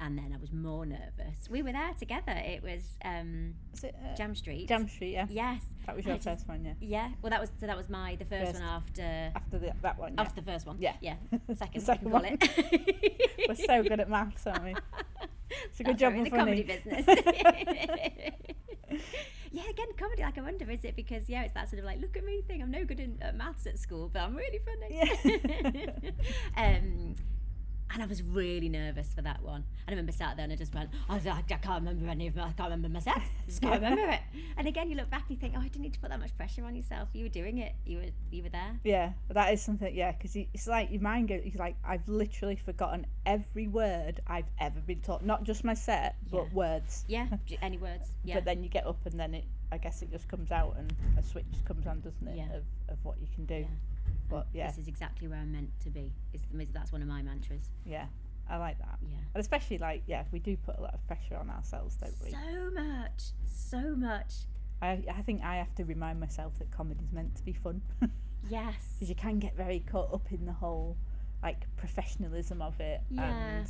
[SPEAKER 2] And then I was more nervous. We were there together. It was Jam Street.
[SPEAKER 1] Jam Street, yeah.
[SPEAKER 2] Yes.
[SPEAKER 1] That was your first one, yeah.
[SPEAKER 2] Yeah. Well, that was the first one after
[SPEAKER 1] that one. Yeah.
[SPEAKER 2] After the first one.
[SPEAKER 1] Yeah.
[SPEAKER 2] Yeah. Second
[SPEAKER 1] one.
[SPEAKER 2] Call it.
[SPEAKER 1] We're so good at maths, aren't we? It's a good job
[SPEAKER 2] in the
[SPEAKER 1] funny.
[SPEAKER 2] comedy business. Yeah, again, comedy. Like I wonder, is it because it's that sort of like, look at me thing. I'm no good at maths at school, but I'm really funny.
[SPEAKER 1] Yeah.
[SPEAKER 2] And I was really nervous for that one. And I remember sat there and I just went, I can't remember I can't remember myself. I just can't remember it. And again, you look back and you think, I didn't need to put that much pressure on yourself. You were doing it. You were there.
[SPEAKER 1] Yeah, that is something, because it's like your mind goes, it's like, I've literally forgotten every word I've ever been taught. Not just my set, but words.
[SPEAKER 2] Yeah, any words. Yeah.
[SPEAKER 1] But then you get up and then I guess it just comes out and a switch comes on, doesn't it, of what you can do.
[SPEAKER 2] Yeah.
[SPEAKER 1] But
[SPEAKER 2] this is exactly where I'm meant to be. That's one of my mantras.
[SPEAKER 1] Yeah, I like that.
[SPEAKER 2] Yeah.
[SPEAKER 1] And especially we do put a lot of pressure on ourselves, don't we?
[SPEAKER 2] So much.
[SPEAKER 1] I think I have to remind myself that comedy's meant to be fun.
[SPEAKER 2] Yes.
[SPEAKER 1] Because you can get very caught up in the whole professionalism of it, and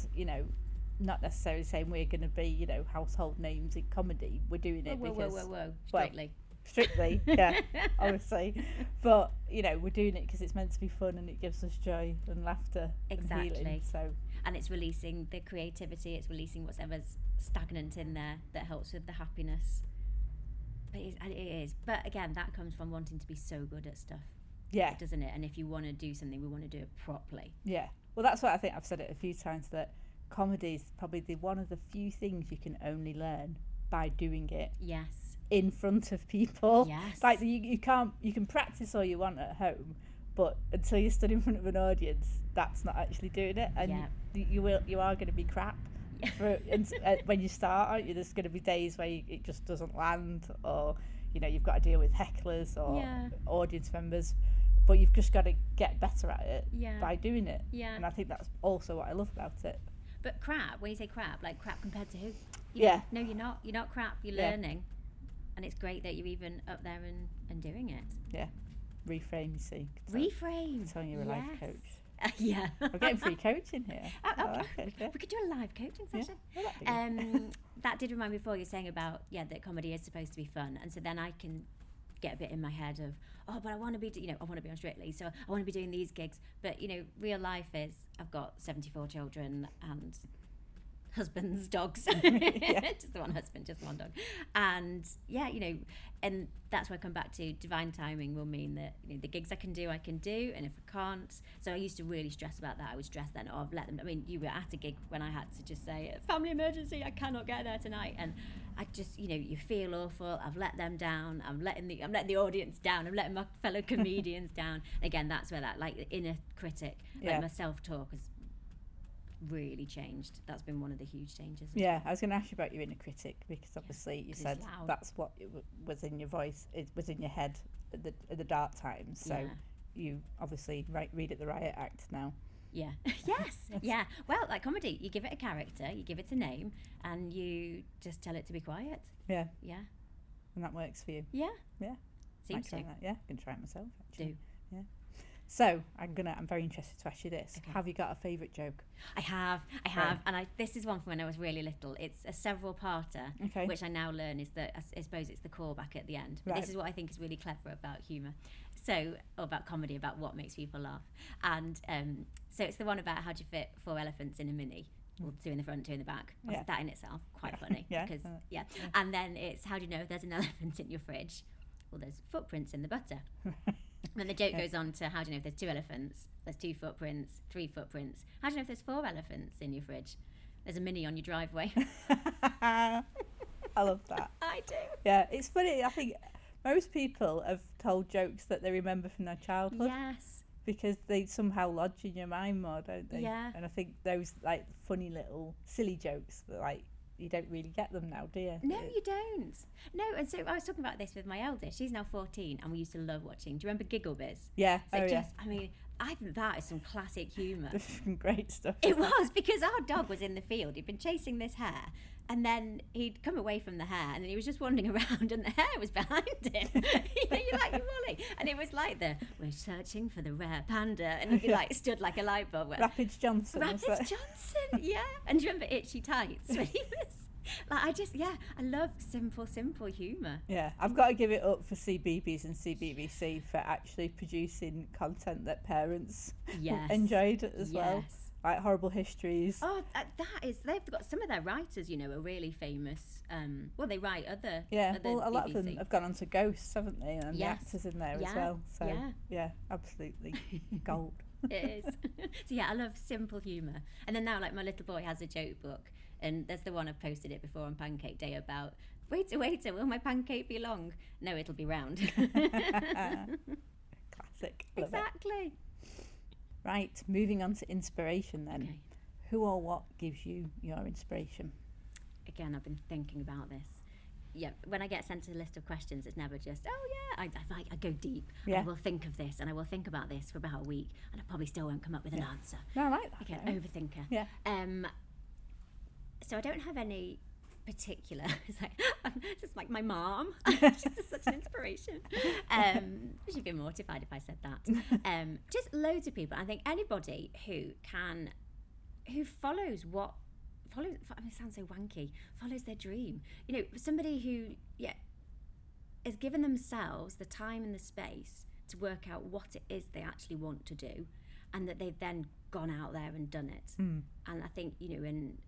[SPEAKER 1] not necessarily saying we're going to be, you know, household names in comedy. We're doing it because
[SPEAKER 2] strictly.
[SPEAKER 1] Strictly, yeah, obviously. But, you know, we're doing it because it's meant to be fun and it gives us joy and laughter and healing. So.
[SPEAKER 2] And it's releasing the creativity, it's releasing whatever's stagnant in there that helps with the happiness. But it is. But again, that comes from wanting to be so good at stuff.
[SPEAKER 1] Yeah.
[SPEAKER 2] Doesn't it? And if you want to do something, we want to do it properly.
[SPEAKER 1] Yeah. Well, that's what I think. I've said it a few times, that comedy is probably one of the few things you can only learn by doing it.
[SPEAKER 2] Yes.
[SPEAKER 1] In front of people.
[SPEAKER 2] Yes.
[SPEAKER 1] Like you can practice all you want at home, but until you stood in front of an audience, that's not actually doing it, and you are going to be crap. When you start, aren't you? There's going to be days where it just doesn't land, or you know, you've got to deal with hecklers or audience members, but you've just got to get better at it by doing it. Yeah. And I think that's also what I love about it.
[SPEAKER 2] But crap, when you say crap, like crap compared to who? No, you're not. You're not crap. You're learning. And it's great that you're even up there and doing it. Yeah.
[SPEAKER 1] Reframe, you see.
[SPEAKER 2] Reframe.
[SPEAKER 1] Telling you're a life coach.
[SPEAKER 2] Yeah.
[SPEAKER 1] We're getting free coaching here.
[SPEAKER 2] We could do a live coaching session. That did remind me before, you were saying about, that comedy is supposed to be fun. And so then I can get a bit in my head of, but I want to be, I want to be on Strictly, so I want to be doing these gigs. But, real life is, I've got 74 children and husbands, dogs, just the one husband, just one dog, and and that's where I come back to divine timing will mean that the gigs I can do, and if I can't, so I used to really stress about that. I would stress then, I've let them. I mean, you were at a gig when I had to just say family emergency, I cannot get there tonight, and I just you feel awful. I've let them down. I'm letting the audience down. I'm letting my fellow comedians down. Again, that's where that the inner critic, my self-talk has really changed. That's been one of the huge changes.
[SPEAKER 1] I was going to ask you about your inner critic, because obviously you said that's what was in your voice, it was in your head at the dark times, so you obviously read at the Riot Act now. Yes. Well, like comedy, you give it a character, you give it a name, and you just tell it to be quiet. And that works for you. Seems to. I can try it myself, actually. So I'm very interested to ask you this. Okay. Have you got a favourite joke?
[SPEAKER 2] I have, and this is one from when I was really little. It's a several-parter, which I now learn is that I suppose it's the callback at the end. But this is what I think is really clever about humour, or about comedy, about what makes people laugh. And so it's the one about how do you fit 4 elephants in a mini. Well, 2 in the front, 2 in the back. That in itself quite funny. Because and then it's how do you know if there's an elephant in your fridge? Well, there's footprints in the butter. And then the joke goes on to how do you know if there's 2 elephants? There's 2 footprints, 3 footprints. How do you know if there's 4 elephants in your fridge? There's a mini on your driveway.
[SPEAKER 1] I love that.
[SPEAKER 2] I do.
[SPEAKER 1] Yeah, it's funny. I think most people have told jokes that they remember from their childhood.
[SPEAKER 2] Yes.
[SPEAKER 1] Because they somehow lodge in your mind more, don't they?
[SPEAKER 2] Yeah.
[SPEAKER 1] And I think those funny little silly jokes that you don't really get them now, do you?
[SPEAKER 2] No, you don't. No, and so I was talking about this with my eldest. She's now 14, and we used to love watching. Do you remember Giggle Biz?
[SPEAKER 1] Yeah.
[SPEAKER 2] So I mean, I think that is some classic humour.
[SPEAKER 1] Some great stuff.
[SPEAKER 2] It was, because our dog was in the field. He'd been chasing this hare, and then he'd come away from the hare, and then he was just wandering around, and the hare was behind him. You're like, Molly. And it was like we're searching for the rare panda, and he'd be stood like a light bulb.
[SPEAKER 1] Rapids Johnson.
[SPEAKER 2] Yeah. And do you remember Itchy Tights when he was... I love simple humour.
[SPEAKER 1] Yeah, I've got to give it up for CBeebies and CBBC for actually producing content that parents enjoyed as well. Like Horrible Histories.
[SPEAKER 2] Oh, they've got some of their writers, are really famous. They write other
[SPEAKER 1] a lot of them have gone on to Ghosts, haven't they? And the actors in there as well. So absolutely gold.
[SPEAKER 2] It is. So I love simple humour. And then now, my little boy has a joke book, and there's the one I've posted it before on Pancake Day about, waiter, will my pancake be long? No, it'll be round.
[SPEAKER 1] Classic. Love
[SPEAKER 2] exactly.
[SPEAKER 1] It. Right, moving on to inspiration then.
[SPEAKER 2] Okay.
[SPEAKER 1] Who or what gives you your inspiration?
[SPEAKER 2] Again, I've been thinking about this. Yeah, when I get sent a list of questions, it's never just, I go deep. I will think of this, and I will think about this for about a week, and I probably still won't come up with an answer.
[SPEAKER 1] No, I like that.
[SPEAKER 2] Okay, overthinker.
[SPEAKER 1] Yeah.
[SPEAKER 2] So I don't have any particular. It's just like my mom. She's just such an inspiration. She'd be mortified if I said that. Just loads of people. I think anybody who follows what it sounds so wanky, follows their dream. You know, somebody who, has given themselves the time and the space to work out what it is they actually want to do, and that they've then gone out there and done it. And I think, you know, and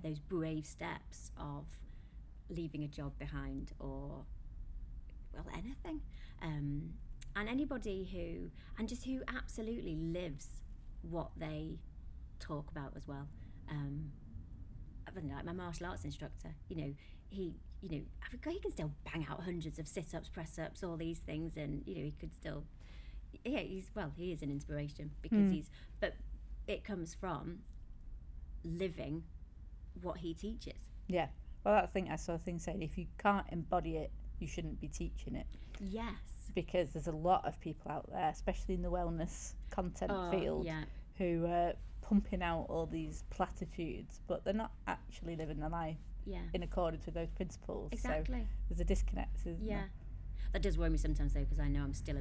[SPEAKER 2] those brave steps of leaving a job behind, or, well, anything. And anybody who absolutely lives what they talk about as well. I don't know, like my martial arts instructor, he can still bang out hundreds of sit-ups, press-ups, all these things, and he could still, he is an inspiration because but it comes from living what he teaches.
[SPEAKER 1] Yeah. Well, I think I saw a thing saying if you can't embody it, you shouldn't be teaching it.
[SPEAKER 2] Yes.
[SPEAKER 1] Because there's a lot of people out there, especially in the wellness content field, who are pumping out all these platitudes, but they're not actually living their life in accordance with those principles.
[SPEAKER 2] Exactly.
[SPEAKER 1] So there's a disconnect, isn't there?
[SPEAKER 2] That does worry me sometimes, though, because I know I'm still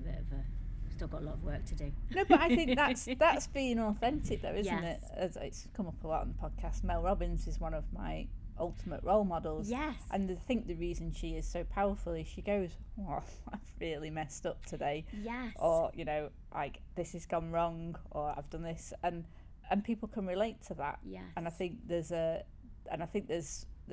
[SPEAKER 2] still got a lot of work to do.
[SPEAKER 1] No, but I think that's being authentic, though, isn't it? As it's come up a lot on the podcast, Mel Robbins is one of my ultimate role models.
[SPEAKER 2] Yes.
[SPEAKER 1] And I think the reason she is so powerful is she goes, I've really messed up today.
[SPEAKER 2] Yes.
[SPEAKER 1] Or, like, this has gone wrong, or I've done this, and people can relate to that.
[SPEAKER 2] Yes.
[SPEAKER 1] And I think there's a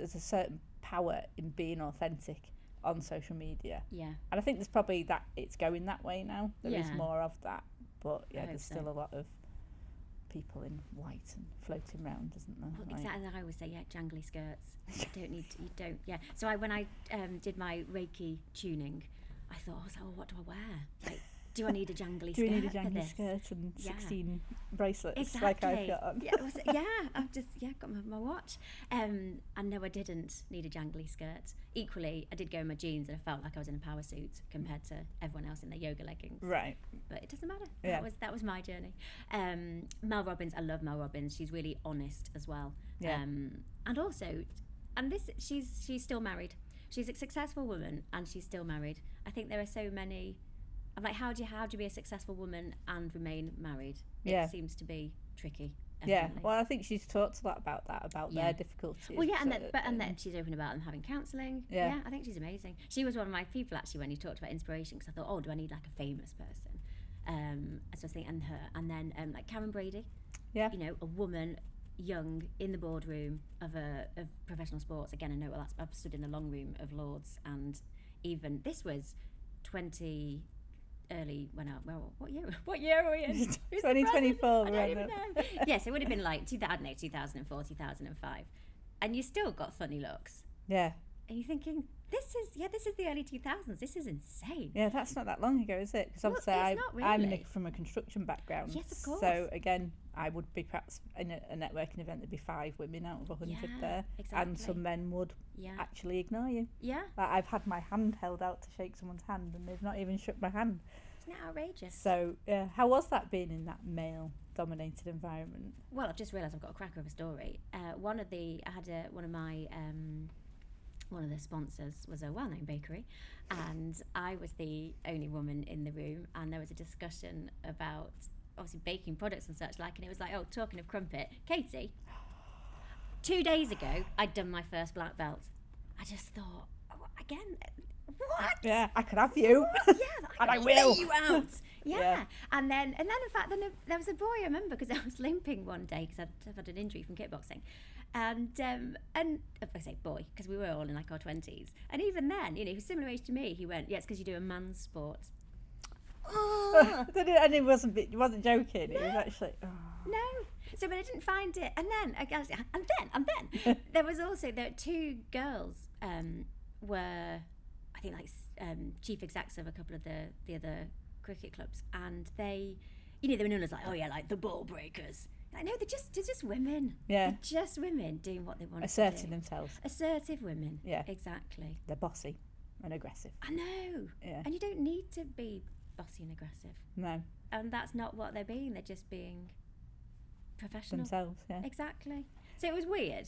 [SPEAKER 1] certain power in being authentic on social media.
[SPEAKER 2] Yeah.
[SPEAKER 1] And I think there's probably that it's going that way now. There is more of that, but there's still a lot of people in white and floating around, isn't there?
[SPEAKER 2] Well, exactly. I always say, jangly skirts. You don't. So when I did my Reiki tuning, I thought, what do I wear? Like, do I need a jangly skirt?
[SPEAKER 1] Do you need a jangly skirt and 16 bracelets?
[SPEAKER 2] Exactly.
[SPEAKER 1] Like I've got on?
[SPEAKER 2] I've just got my watch. And no, I didn't need a jangly skirt. Equally, I did go in my jeans and I felt like I was in a power suit compared to everyone else in their yoga leggings.
[SPEAKER 1] Right.
[SPEAKER 2] But it doesn't matter.
[SPEAKER 1] Yeah.
[SPEAKER 2] That was my journey. Mel Robbins, I love Mel Robbins. She's really honest as well.
[SPEAKER 1] Yeah.
[SPEAKER 2] And also, she's still married. She's a successful woman and she's still married. I think there are so many. I'm like, how do you be a successful woman and remain married? It seems to be tricky. Definitely.
[SPEAKER 1] Yeah, well, I think she's talked a lot about that, about their difficulties.
[SPEAKER 2] Well, and that she's open about them having counselling. Yeah, I think she's amazing. She was one of my people actually when you talked about inspiration, because I thought, do I need like a famous person? So I think, and then like Karen Brady. Yeah. A woman, young, in the boardroom of professional sports. Again, I know I've stood in the long room of Lords, and even this was 20. What year are we in?
[SPEAKER 1] 2024.
[SPEAKER 2] I don't even know. Yes, it would have been like 2004, 2005, and you still got funny looks.
[SPEAKER 1] Yeah.
[SPEAKER 2] And you're thinking, this is the early 2000s. This is insane.
[SPEAKER 1] Yeah, that's not that long ago, is it? Because obviously I'm from a construction background.
[SPEAKER 2] Yes, of course.
[SPEAKER 1] So again, I would be perhaps in a networking event. There'd be 5 women out of 100 there,
[SPEAKER 2] exactly.
[SPEAKER 1] And some men would actually ignore you.
[SPEAKER 2] Yeah.
[SPEAKER 1] Like, I've had my hand held out to shake someone's hand, and they've not even shook my hand.
[SPEAKER 2] Isn't it outrageous?
[SPEAKER 1] So, how was that being in that male-dominated environment?
[SPEAKER 2] Well, I've just realised I've got a cracker of a story. One of the sponsors was a well-known bakery, and I was the only woman in the room, and there was a discussion about obviously baking products and such like, and it was like, talking of crumpet, Katie, 2 days ago I'd done my first black belt. I just thought, again, what?
[SPEAKER 1] Yeah, I could have you.
[SPEAKER 2] Yeah,
[SPEAKER 1] and I will.
[SPEAKER 2] Lay you out. Yeah. And then in fact, there was a boy, I remember, because I was limping one day because I've had an injury from kickboxing. And I say boy, because we were all in like our 20s. And even then, he was similar age to me. He went, it's because you do a man's sport.
[SPEAKER 1] And he wasn't joking.
[SPEAKER 2] No.
[SPEAKER 1] It was actually.
[SPEAKER 2] No. So, but I didn't find it. And then, there was 2 girls were, I think, like chief execs of a couple of the other cricket clubs, and they were known as like, like the ball breakers. Like, no, they're just women.
[SPEAKER 1] Yeah.
[SPEAKER 2] They're just women doing what they want
[SPEAKER 1] Asserting
[SPEAKER 2] to do.
[SPEAKER 1] themselves.
[SPEAKER 2] Assertive women.
[SPEAKER 1] Yeah.
[SPEAKER 2] Exactly.
[SPEAKER 1] They're bossy and aggressive.
[SPEAKER 2] I know.
[SPEAKER 1] Yeah.
[SPEAKER 2] And you don't need to be bossy and aggressive.
[SPEAKER 1] No.
[SPEAKER 2] And that's not what they're being. They're just being professional.
[SPEAKER 1] Themselves, yeah.
[SPEAKER 2] Exactly. So it was weird.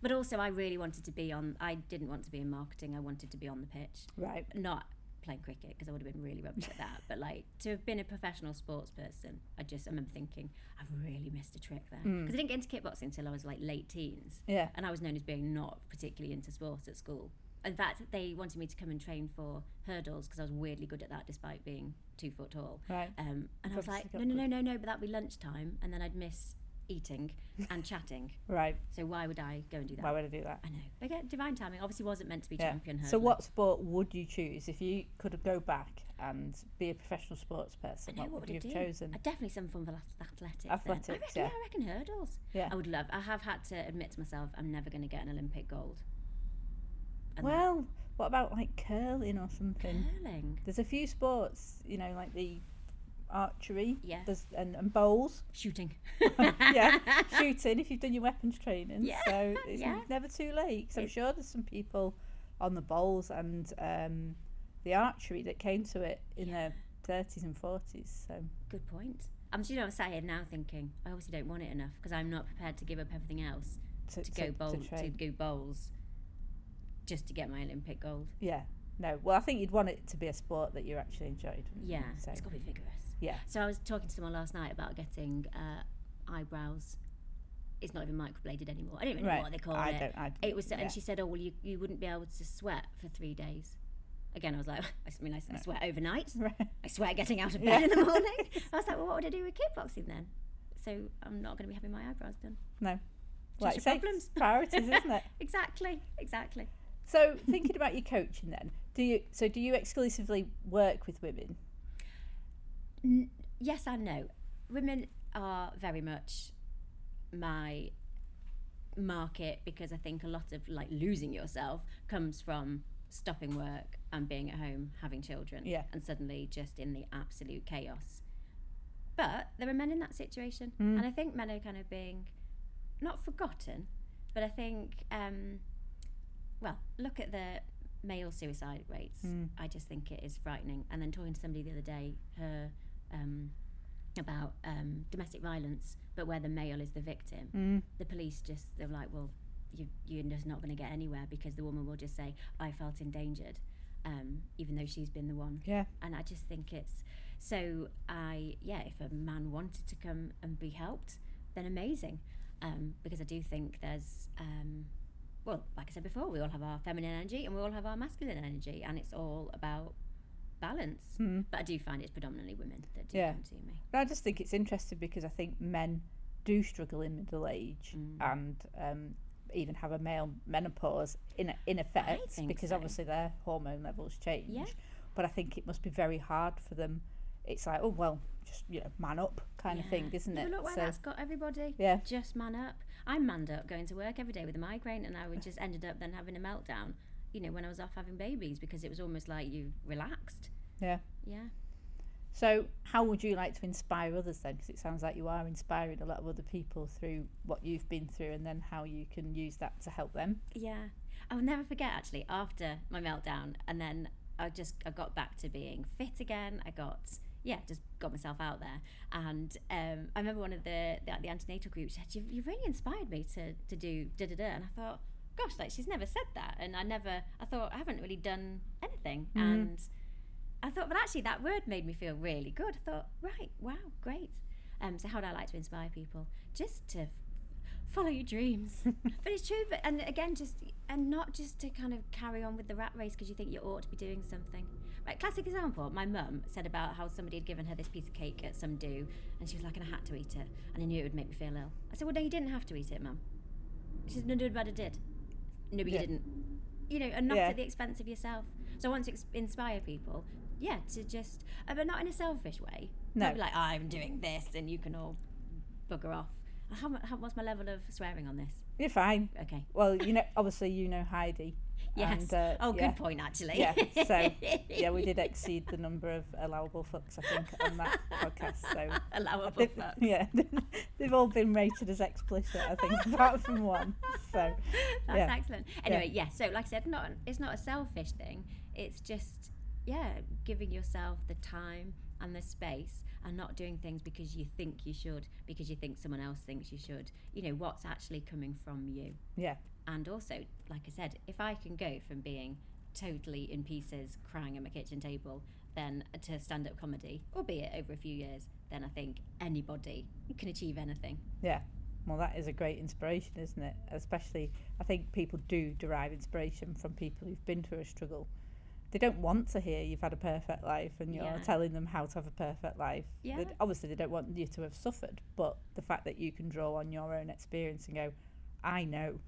[SPEAKER 2] But also I really wanted to be I didn't want to be in marketing. I wanted to be on the pitch.
[SPEAKER 1] Right.
[SPEAKER 2] Not playing cricket, because I would have been really rubbish at that. But like, to have been a professional sports person, I remember thinking, I've really missed a trick there. Because I didn't get into kickboxing until I was like late teens.
[SPEAKER 1] Yeah.
[SPEAKER 2] And I was known as being not particularly into sports at school. In fact, they wanted me to come and train for hurdles because I was weirdly good at that despite being 2 foot tall.
[SPEAKER 1] Right.
[SPEAKER 2] And I was like, no, but that'd be lunchtime, and then I'd miss eating and chatting.
[SPEAKER 1] Right.
[SPEAKER 2] So why would I go and do that?
[SPEAKER 1] Why would I do that?
[SPEAKER 2] I know. But again, divine timing. Obviously wasn't meant to be champion hurdler.
[SPEAKER 1] So what sport would you choose if you could go back and be a professional sports person?
[SPEAKER 2] I know,
[SPEAKER 1] what would you have chosen?
[SPEAKER 2] Definitely some form of athletics.
[SPEAKER 1] Athletics,
[SPEAKER 2] I reckon hurdles.
[SPEAKER 1] Yeah.
[SPEAKER 2] I would love. I have had to admit to myself I'm never going to get an Olympic gold. And
[SPEAKER 1] well, what about like curling or something?
[SPEAKER 2] Curling.
[SPEAKER 1] There's a few sports, you know, like the archery.
[SPEAKER 2] Yeah.
[SPEAKER 1] There's and bowls.
[SPEAKER 2] Shooting.
[SPEAKER 1] Yeah, shooting if you've done your weapons training.
[SPEAKER 2] Yeah.
[SPEAKER 1] So it's never too late. Because I'm sure there's some people on the bowls and the archery that came to it in their 30s and 40s. So
[SPEAKER 2] good point. I'm sat here now thinking I obviously don't want it enough because I'm not prepared to give up everything else to go bowls just to get my Olympic gold.
[SPEAKER 1] Yeah. No. Well, I think you'd want it to be a sport that you actually enjoyed.
[SPEAKER 2] Yeah.
[SPEAKER 1] So.
[SPEAKER 2] It's got to be vigorous.
[SPEAKER 1] Yeah.
[SPEAKER 2] So I was talking to someone last night about getting eyebrows. It's not even microbladed anymore. I don't even know what they call it. It was, and she said, "Oh well, you wouldn't be able to sweat for 3 days." Again, I was like, I sweat overnight. Right. I sweat getting out of bed in the morning. I was like, well, what would I do with kickboxing then? So I'm not going to be having my eyebrows done.
[SPEAKER 1] No.
[SPEAKER 2] Just your problems.
[SPEAKER 1] Priorities, isn't it?
[SPEAKER 2] Exactly.
[SPEAKER 1] So thinking about your coaching then, do you exclusively work with women?
[SPEAKER 2] Yes and no. Women are very much my market because I think a lot of like losing yourself comes from stopping work and being at home having children and suddenly just in the absolute chaos. But there are men in that situation and I think men are kind of being not forgotten, but I think look at the male suicide rates. I just think it is frightening. And then talking to somebody the other day about domestic violence, but where the male is the victim, the police they're like, well, you're just not going to get anywhere because the woman will just say, I felt endangered, even though she's been the one. Yeah. And I just think it's so. If a man wanted to come and be helped, then amazing, because I do think there's like I said before, we all have our feminine energy and we all have our masculine energy, and it's all about balance. But I do find it's predominantly women that do come to me.
[SPEAKER 1] But I just think it's interesting because I think men do struggle in middle age and even have a male menopause in effect because obviously their hormone levels change. Yeah. But I think it must be very hard for them. It's like, oh well, just man up kind of thing, isn't it?
[SPEAKER 2] Look where that's got everybody.
[SPEAKER 1] Yeah.
[SPEAKER 2] Just man up. I'm manned up going to work every day with a migraine, and I would just ended up then having a meltdown. When I was off having babies, because it was almost like you relaxed. Yeah. Yeah.
[SPEAKER 1] So how would you like to inspire others then? Because it sounds like you are inspiring a lot of other people through what you've been through, and then how you can use that to help them.
[SPEAKER 2] Yeah. I'll never forget actually after my meltdown, and then I got back to being fit again. I just got myself out there. And I remember one of the antenatal groups said, you've really inspired me to do da-da-da. And I thought, gosh, like she's never said that. And I thought I haven't really done anything. And I thought, but actually that word made me feel really good. I thought, right, wow, great. So how do I like to inspire people? Just to follow your dreams. But it's true, and again, not just to kind of carry on with the rat race because you think you ought to be doing something. Right, classic example, my mum said about how somebody had given her this piece of cake at some do, and she was like, and I had to eat it, and I knew it would make me feel ill. I said, well, no, you didn't have to eat it, Mum. She said, no, but I did. No, but you didn't. And not at the expense of yourself. So I want to inspire people, to just, but not in a selfish way. No. Not be like, I'm doing this, and you can all bugger off. What's my level of swearing on this?
[SPEAKER 1] You're fine.
[SPEAKER 2] Okay.
[SPEAKER 1] Well, obviously Heidi.
[SPEAKER 2] Yes. And, good point, actually.
[SPEAKER 1] Yeah. So, we did exceed the number of allowable fucks, I think, on that podcast. So
[SPEAKER 2] allowable fucks.
[SPEAKER 1] Yeah. They've all been rated as explicit, I think, apart from one. So
[SPEAKER 2] that's excellent. Anyway, so like I said, it's not a selfish thing. It's just, giving yourself the time and the space and not doing things because you think you should, because you think someone else thinks you should. What's actually coming from you. Yeah. And also, like I said, if I can go from being totally in pieces, crying at my kitchen table, then to stand-up comedy, albeit over a few years, then I think anybody can achieve anything.
[SPEAKER 1] Yeah. Well, that is a great inspiration, isn't it? Especially, I think people do derive inspiration from people who've been through a struggle. They don't want to hear you've had a perfect life and you're telling them how to have a perfect life.
[SPEAKER 2] Yeah.
[SPEAKER 1] Obviously, they don't want you to have suffered, but the fact that you can draw on your own experience and go, I know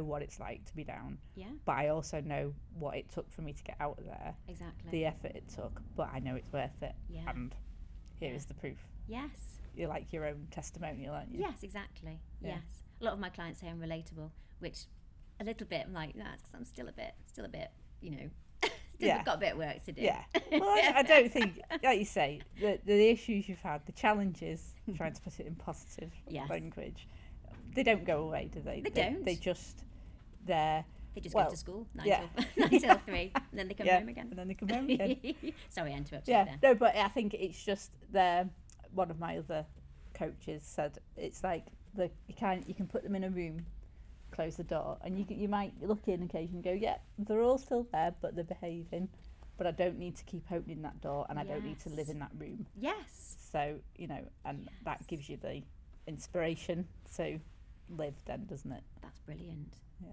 [SPEAKER 1] what it's like to be down.
[SPEAKER 2] Yeah.
[SPEAKER 1] But I also know what it took for me to get out of there.
[SPEAKER 2] Exactly.
[SPEAKER 1] The effort it took, but I know it's worth it.
[SPEAKER 2] Yeah.
[SPEAKER 1] And here is the proof.
[SPEAKER 2] Yes.
[SPEAKER 1] You're like your own testimonial, aren't you?
[SPEAKER 2] Yes, exactly.
[SPEAKER 1] Yeah.
[SPEAKER 2] Yes. A lot of my clients say I'm relatable, which a little bit, I'm like, that's because I'm still a bit, you know, got a bit of work to do.
[SPEAKER 1] Yeah. Well, I don't think, like you say, the issues you've had, the challenges, trying to put it in positive language, they don't go away, do they?
[SPEAKER 2] They don't.
[SPEAKER 1] They just, they're...
[SPEAKER 2] They just go to school 9 till 3, and then they come home again.
[SPEAKER 1] And then they come home again.
[SPEAKER 2] Sorry, I interrupted you there.
[SPEAKER 1] No, but I think it's just one of my other coaches said it's like you can put them in a room, close the door, and you might look in occasionally and go, yeah, they're all still there, but they're behaving. But I don't need to keep opening that door, and I don't need to live in that room.
[SPEAKER 2] Yes.
[SPEAKER 1] So, you know, and that gives you the inspiration to live then, doesn't it?
[SPEAKER 2] That's brilliant.
[SPEAKER 1] Yeah.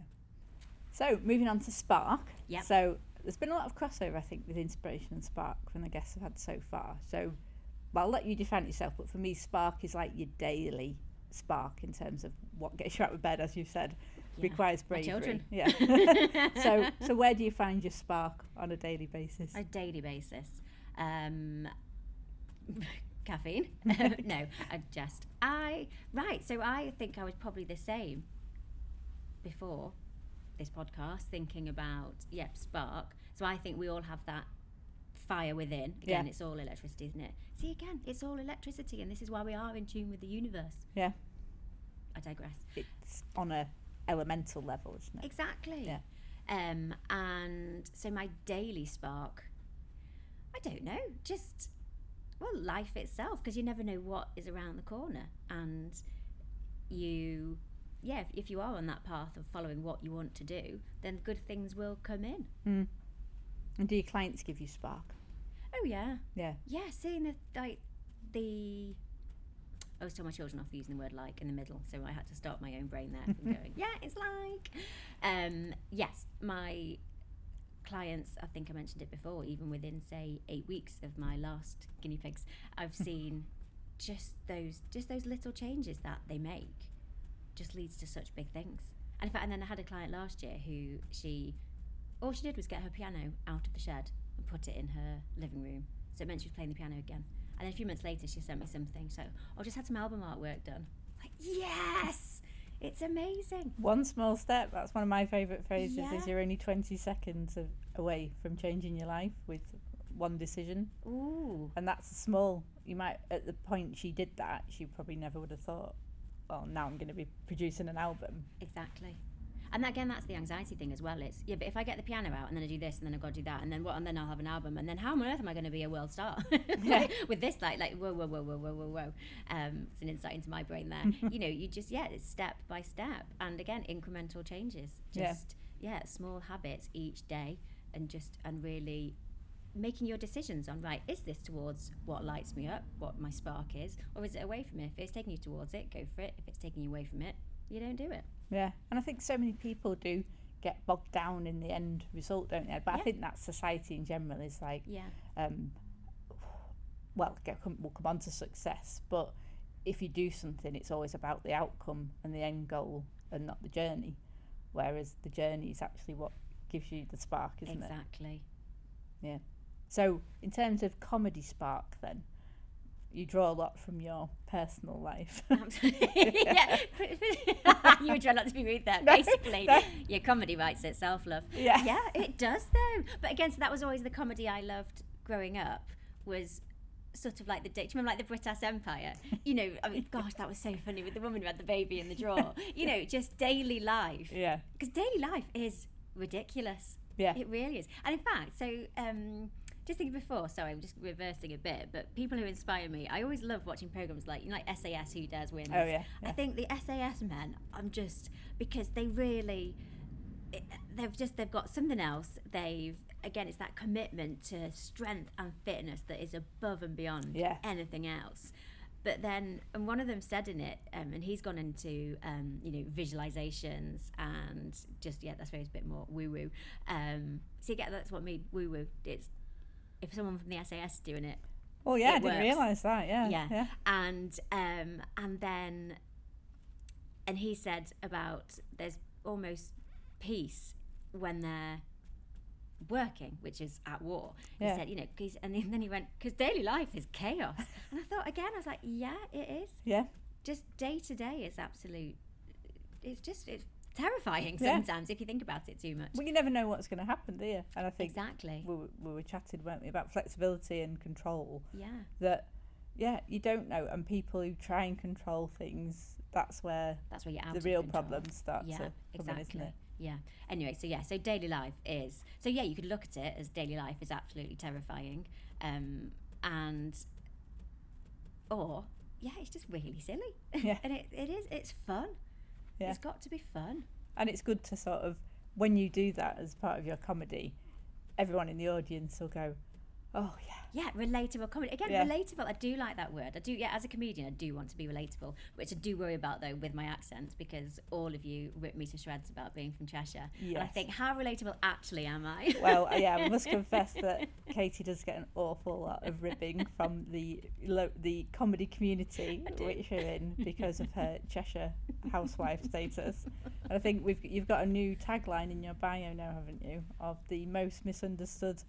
[SPEAKER 1] So, moving on to Spark.
[SPEAKER 2] Yep.
[SPEAKER 1] So, there's been a lot of crossover, I think, with inspiration and Spark from the guests I've had so far. So, well, I'll let you define it yourself, but for me, Spark is like your daily spark in terms of what gets you out of bed, as you've said, requires bravery.
[SPEAKER 2] My children.
[SPEAKER 1] Yeah. So where do you find your spark on a daily basis?
[SPEAKER 2] A daily basis. Caffeine. No, so I think I was probably the same before this podcast, thinking about spark. So I think we all have that fire within. Again, it's all electricity, isn't it? See, again, it's all electricity, and this is why we are in tune with the universe.
[SPEAKER 1] Yeah.
[SPEAKER 2] I digress.
[SPEAKER 1] It's on a elemental level, isn't it?
[SPEAKER 2] Exactly.
[SPEAKER 1] Yeah.
[SPEAKER 2] And so my daily spark, I don't know, just life itself, because you never know what is around the corner, and if you are on that path of following what you want to do, then good things will come in.
[SPEAKER 1] And do your clients give you spark?
[SPEAKER 2] Oh yeah.
[SPEAKER 1] Yeah.
[SPEAKER 2] Yeah, seeing I always tell my children off for using the word like in the middle, so I had to stop my own brain there from going, yeah, it's like. Yes, my clients, I think I mentioned it before, even within say 8 weeks of my last guinea pigs, I've seen just those little changes that they make just leads to such big things. And in fact, and then I had a client last year who all she did was get her piano out of the shed and put it in her living room. So it meant she was playing the piano again. And then a few months later, she sent me something. So, just had some album artwork done. Like, yes! It's amazing.
[SPEAKER 1] One small step. That's one of my favourite phrases, is you're only 20 seconds away from changing your life with one decision.
[SPEAKER 2] Ooh.
[SPEAKER 1] And that's small. You might, at the point she did that, she probably never would have thought, well, now I'm going to be producing an album.
[SPEAKER 2] Exactly. And again, that's the anxiety thing as well. It's, but if I get the piano out and then I do this and then I've got to do that and then what, and then I'll have an album, and then how on earth am I going to be a world star? With this, like whoa. It's an insight into my brain there. You just, it's step by step. And again, incremental changes. Just, small habits each day, and really making your decisions on, right, is this towards what lights me up, what my spark is, or is it away from it? If it's taking you towards it, go for it. If it's taking you away from it, you don't do it. Yeah,
[SPEAKER 1] and I think so many people do get bogged down in the end result, don't they? But I think that society in general is like, we'll come on to success, but if you do something, it's always about the outcome and the end goal and not the journey, whereas the journey is actually what gives you the spark, isn't it?
[SPEAKER 2] Exactly.
[SPEAKER 1] Yeah. So in terms of comedy spark then, you draw a lot from your personal life.
[SPEAKER 2] You would try not to be rude there. Basically, your comedy writes itself, love. Yeah, it does though. But again, so that was always the comedy I loved growing up, was sort of like do you remember like the British Empire? Gosh, that was so funny with the woman who had the baby in the drawer. Just daily life. Yeah. Because daily life is ridiculous. Yeah. It really is. And in fact, so just thinking before, sorry, I'm just reversing a bit, but people who inspire me, I always love watching programs like SAS, Who Dares Wins. Oh yeah. I think the SAS men, because they really, they've got something else. It's that commitment to strength and fitness that is above and beyond anything else. But then, and one of them said in it, and he's gone into, visualizations and just, that's where it's a bit more woo-woo. So that's what I mean, woo-woo. It's, if someone from the SAS is doing it,
[SPEAKER 1] oh yeah, I didn't realise that,
[SPEAKER 2] yeah. And then, and he said about there's almost peace when they're working, which is at war. He said, and then he went, because daily life is chaos. And I thought again, I was like, yeah, it is.
[SPEAKER 1] Yeah.
[SPEAKER 2] Just day to day is absolute. It's terrifying sometimes if you think about it too much.
[SPEAKER 1] Well, you never know what's going to happen, do you? And I think
[SPEAKER 2] exactly.
[SPEAKER 1] We were chatting, weren't we, about flexibility and control.
[SPEAKER 2] Yeah.
[SPEAKER 1] That, you don't know, and people who try and control things, that's where
[SPEAKER 2] you're out
[SPEAKER 1] the real problems start to come in, isn't it?
[SPEAKER 2] Yeah. Anyway, so daily life is, you could look at it as daily life is absolutely terrifying, it's just really silly.
[SPEAKER 1] Yeah.
[SPEAKER 2] And it's fun.
[SPEAKER 1] Yeah.
[SPEAKER 2] It's got to be fun.
[SPEAKER 1] And it's good to sort of, when you do that as part of your comedy, everyone in the audience will go, oh yeah.
[SPEAKER 2] Yeah, relatable comedy. Again, relatable. I do like that word. I do, as a comedian, I do want to be relatable, which I do worry about, though, with my accent, because all of you rip me to shreds about being from Cheshire.
[SPEAKER 1] Yes.
[SPEAKER 2] And I think, how relatable actually am I?
[SPEAKER 1] Well, I must confess that Katie does get an awful lot of ribbing from the comedy community, which you're in, because of her Cheshire housewife status. And I think you've got a new tagline in your bio now, haven't you, of the most misunderstood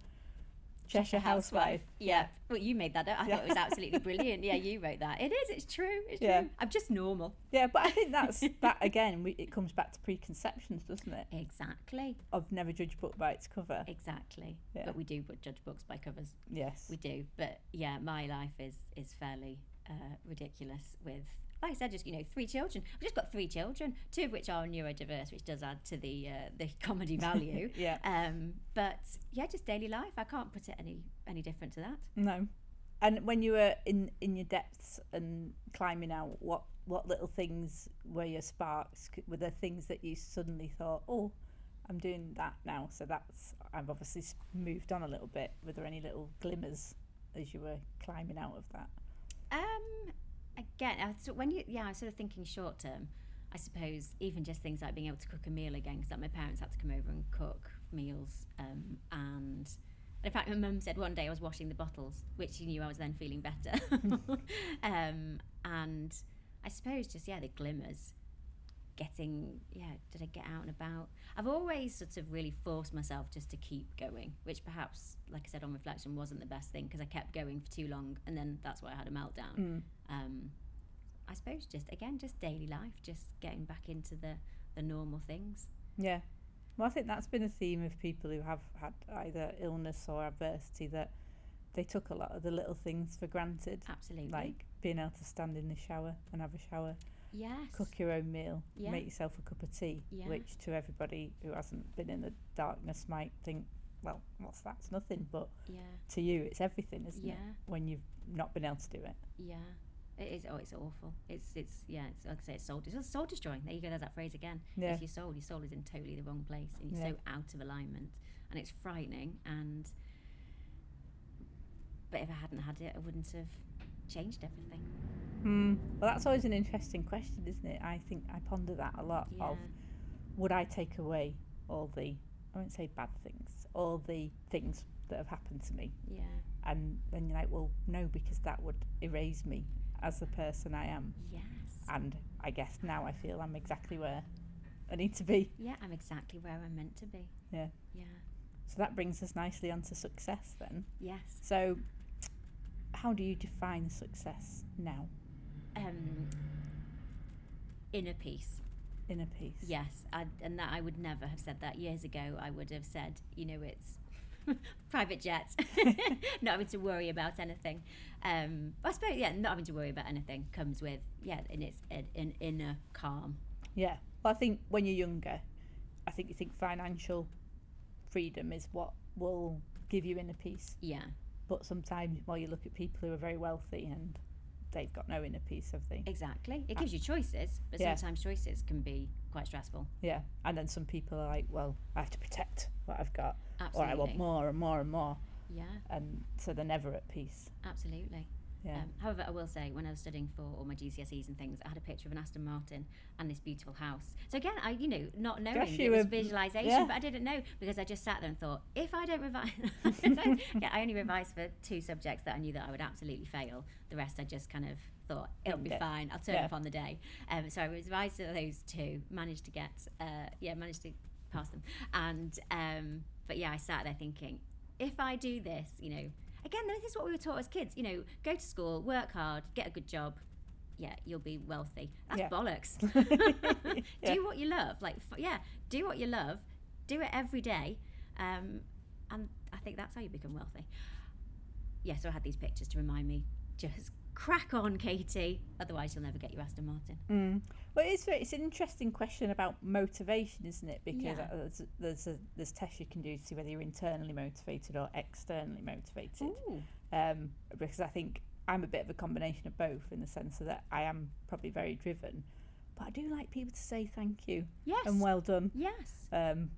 [SPEAKER 1] Cheshire housewife.
[SPEAKER 2] Yeah. Well, you made that up. I thought it was absolutely brilliant. Yeah, you wrote that. It is. It's true. It's true. I'm just normal.
[SPEAKER 1] Yeah, but I think that again. It comes back to preconceptions, doesn't it?
[SPEAKER 2] Exactly.
[SPEAKER 1] Of never judge a book by its cover.
[SPEAKER 2] Exactly.
[SPEAKER 1] Yeah.
[SPEAKER 2] But we do judge books by covers.
[SPEAKER 1] Yes,
[SPEAKER 2] we do. But my life is fairly ridiculous with. Like I said, just 3 children. I've just got 3 children, 2 of which are neurodiverse, which does add to the comedy value.
[SPEAKER 1] Yeah.
[SPEAKER 2] But just daily life. I can't put it any different to that.
[SPEAKER 1] No. And when you were in your depths and climbing out, what little things were your sparks? Were there things that you suddenly thought, oh, I'm doing that now, so I've obviously moved on a little bit. Were there any little glimmers as you were climbing out of that?
[SPEAKER 2] Again, I was sort of thinking short term. I suppose even just things like being able to cook a meal again, because my parents had to come over and cook meals. And in fact, my mum said one day I was washing the bottles, which she knew I was then feeling better. And I suppose just the glimmers. Did I get out and about? I've always sort of really forced myself just to keep going, which perhaps, like I said on reflection, wasn't the best thing, because I kept going for too long, and then that's why I had a meltdown. I suppose just daily life, just getting back into the normal things.
[SPEAKER 1] Yeah. Well, I think that's been a theme of people who have had either illness or adversity, that they took a lot of the little things for granted.
[SPEAKER 2] Absolutely.
[SPEAKER 1] Like being able to stand in the shower and have a shower.
[SPEAKER 2] Yes.
[SPEAKER 1] Cook your own meal, make yourself a cup of tea, which to everybody who hasn't been in the darkness might think, well, what's that? It's nothing, but to you it's everything, isn't it? When you've not been able to do it. Yeah.
[SPEAKER 2] It is. Oh, it's awful. It's like I say, it's soul destroying. There you go. There's that phrase again.
[SPEAKER 1] Yeah.
[SPEAKER 2] If your soul is in totally the wrong place, and you're so out of alignment, and it's frightening. But if I hadn't had it, I wouldn't have changed everything.
[SPEAKER 1] Well, that's always an interesting question, isn't it? I think I ponder that a lot. Of would I take away all the, I won't say bad things, all the things that have happened to me?
[SPEAKER 2] Yeah.
[SPEAKER 1] And then you're like, well, no, because that would erase me as the person I am.
[SPEAKER 2] Yes.
[SPEAKER 1] And I guess now I feel I'm exactly where I need to be.
[SPEAKER 2] Yeah, I'm exactly where I'm meant to be.
[SPEAKER 1] Yeah.
[SPEAKER 2] Yeah.
[SPEAKER 1] So that brings us nicely onto success then.
[SPEAKER 2] Yes.
[SPEAKER 1] So how do you define success now?
[SPEAKER 2] Inner peace.
[SPEAKER 1] Inner peace.
[SPEAKER 2] Yes. And that I would never have said that years ago. I would have said, it's private jets, not having to worry about anything. I suppose, not having to worry about anything comes with, and it's an inner calm. Yeah.
[SPEAKER 1] Well, I think when you're younger, I think you think financial freedom is what will give you inner peace.
[SPEAKER 2] Yeah.
[SPEAKER 1] But sometimes while you look at people who are very wealthy and they've got no inner peace, have they?
[SPEAKER 2] Exactly. It gives you choices, but sometimes choices can be quite stressful.
[SPEAKER 1] Yeah, and then some people are like, well, I have to protect what I've got,
[SPEAKER 2] Absolutely.
[SPEAKER 1] or I want more and more and more.
[SPEAKER 2] Yeah.
[SPEAKER 1] And so they're never at peace.
[SPEAKER 2] Absolutely.
[SPEAKER 1] Yeah.
[SPEAKER 2] However, I will say, when I was studying for all my GCSEs and things, I had a picture of an Aston Martin and this beautiful house. So again, I, not knowing it was visualisation, but I didn't know, because I just sat there and thought, if I don't revise, I only revised for 2 subjects that I knew that I would absolutely fail. The rest I just kind of thought, it'll be fine, I'll turn up on the day. So I revised those 2, managed to pass them. And, but yeah, I sat there thinking, if I do this, again, this is what we were taught as kids, go to school, work hard, get a good job, you'll be wealthy. That's bollocks. Do what you love. Do what you love, do it every day, and I think that's how you become wealthy. So I had these pictures to remind me, just crack on, Katie, otherwise you'll never get your Aston Martin.
[SPEAKER 1] Well, it's an interesting question about motivation, isn't it? Because there's tests you can do to see whether you're internally motivated or externally motivated. Because I think I'm a bit of a combination of both, in the sense that I am probably very driven, but I do like people to say thank you and well done.
[SPEAKER 2] Yes.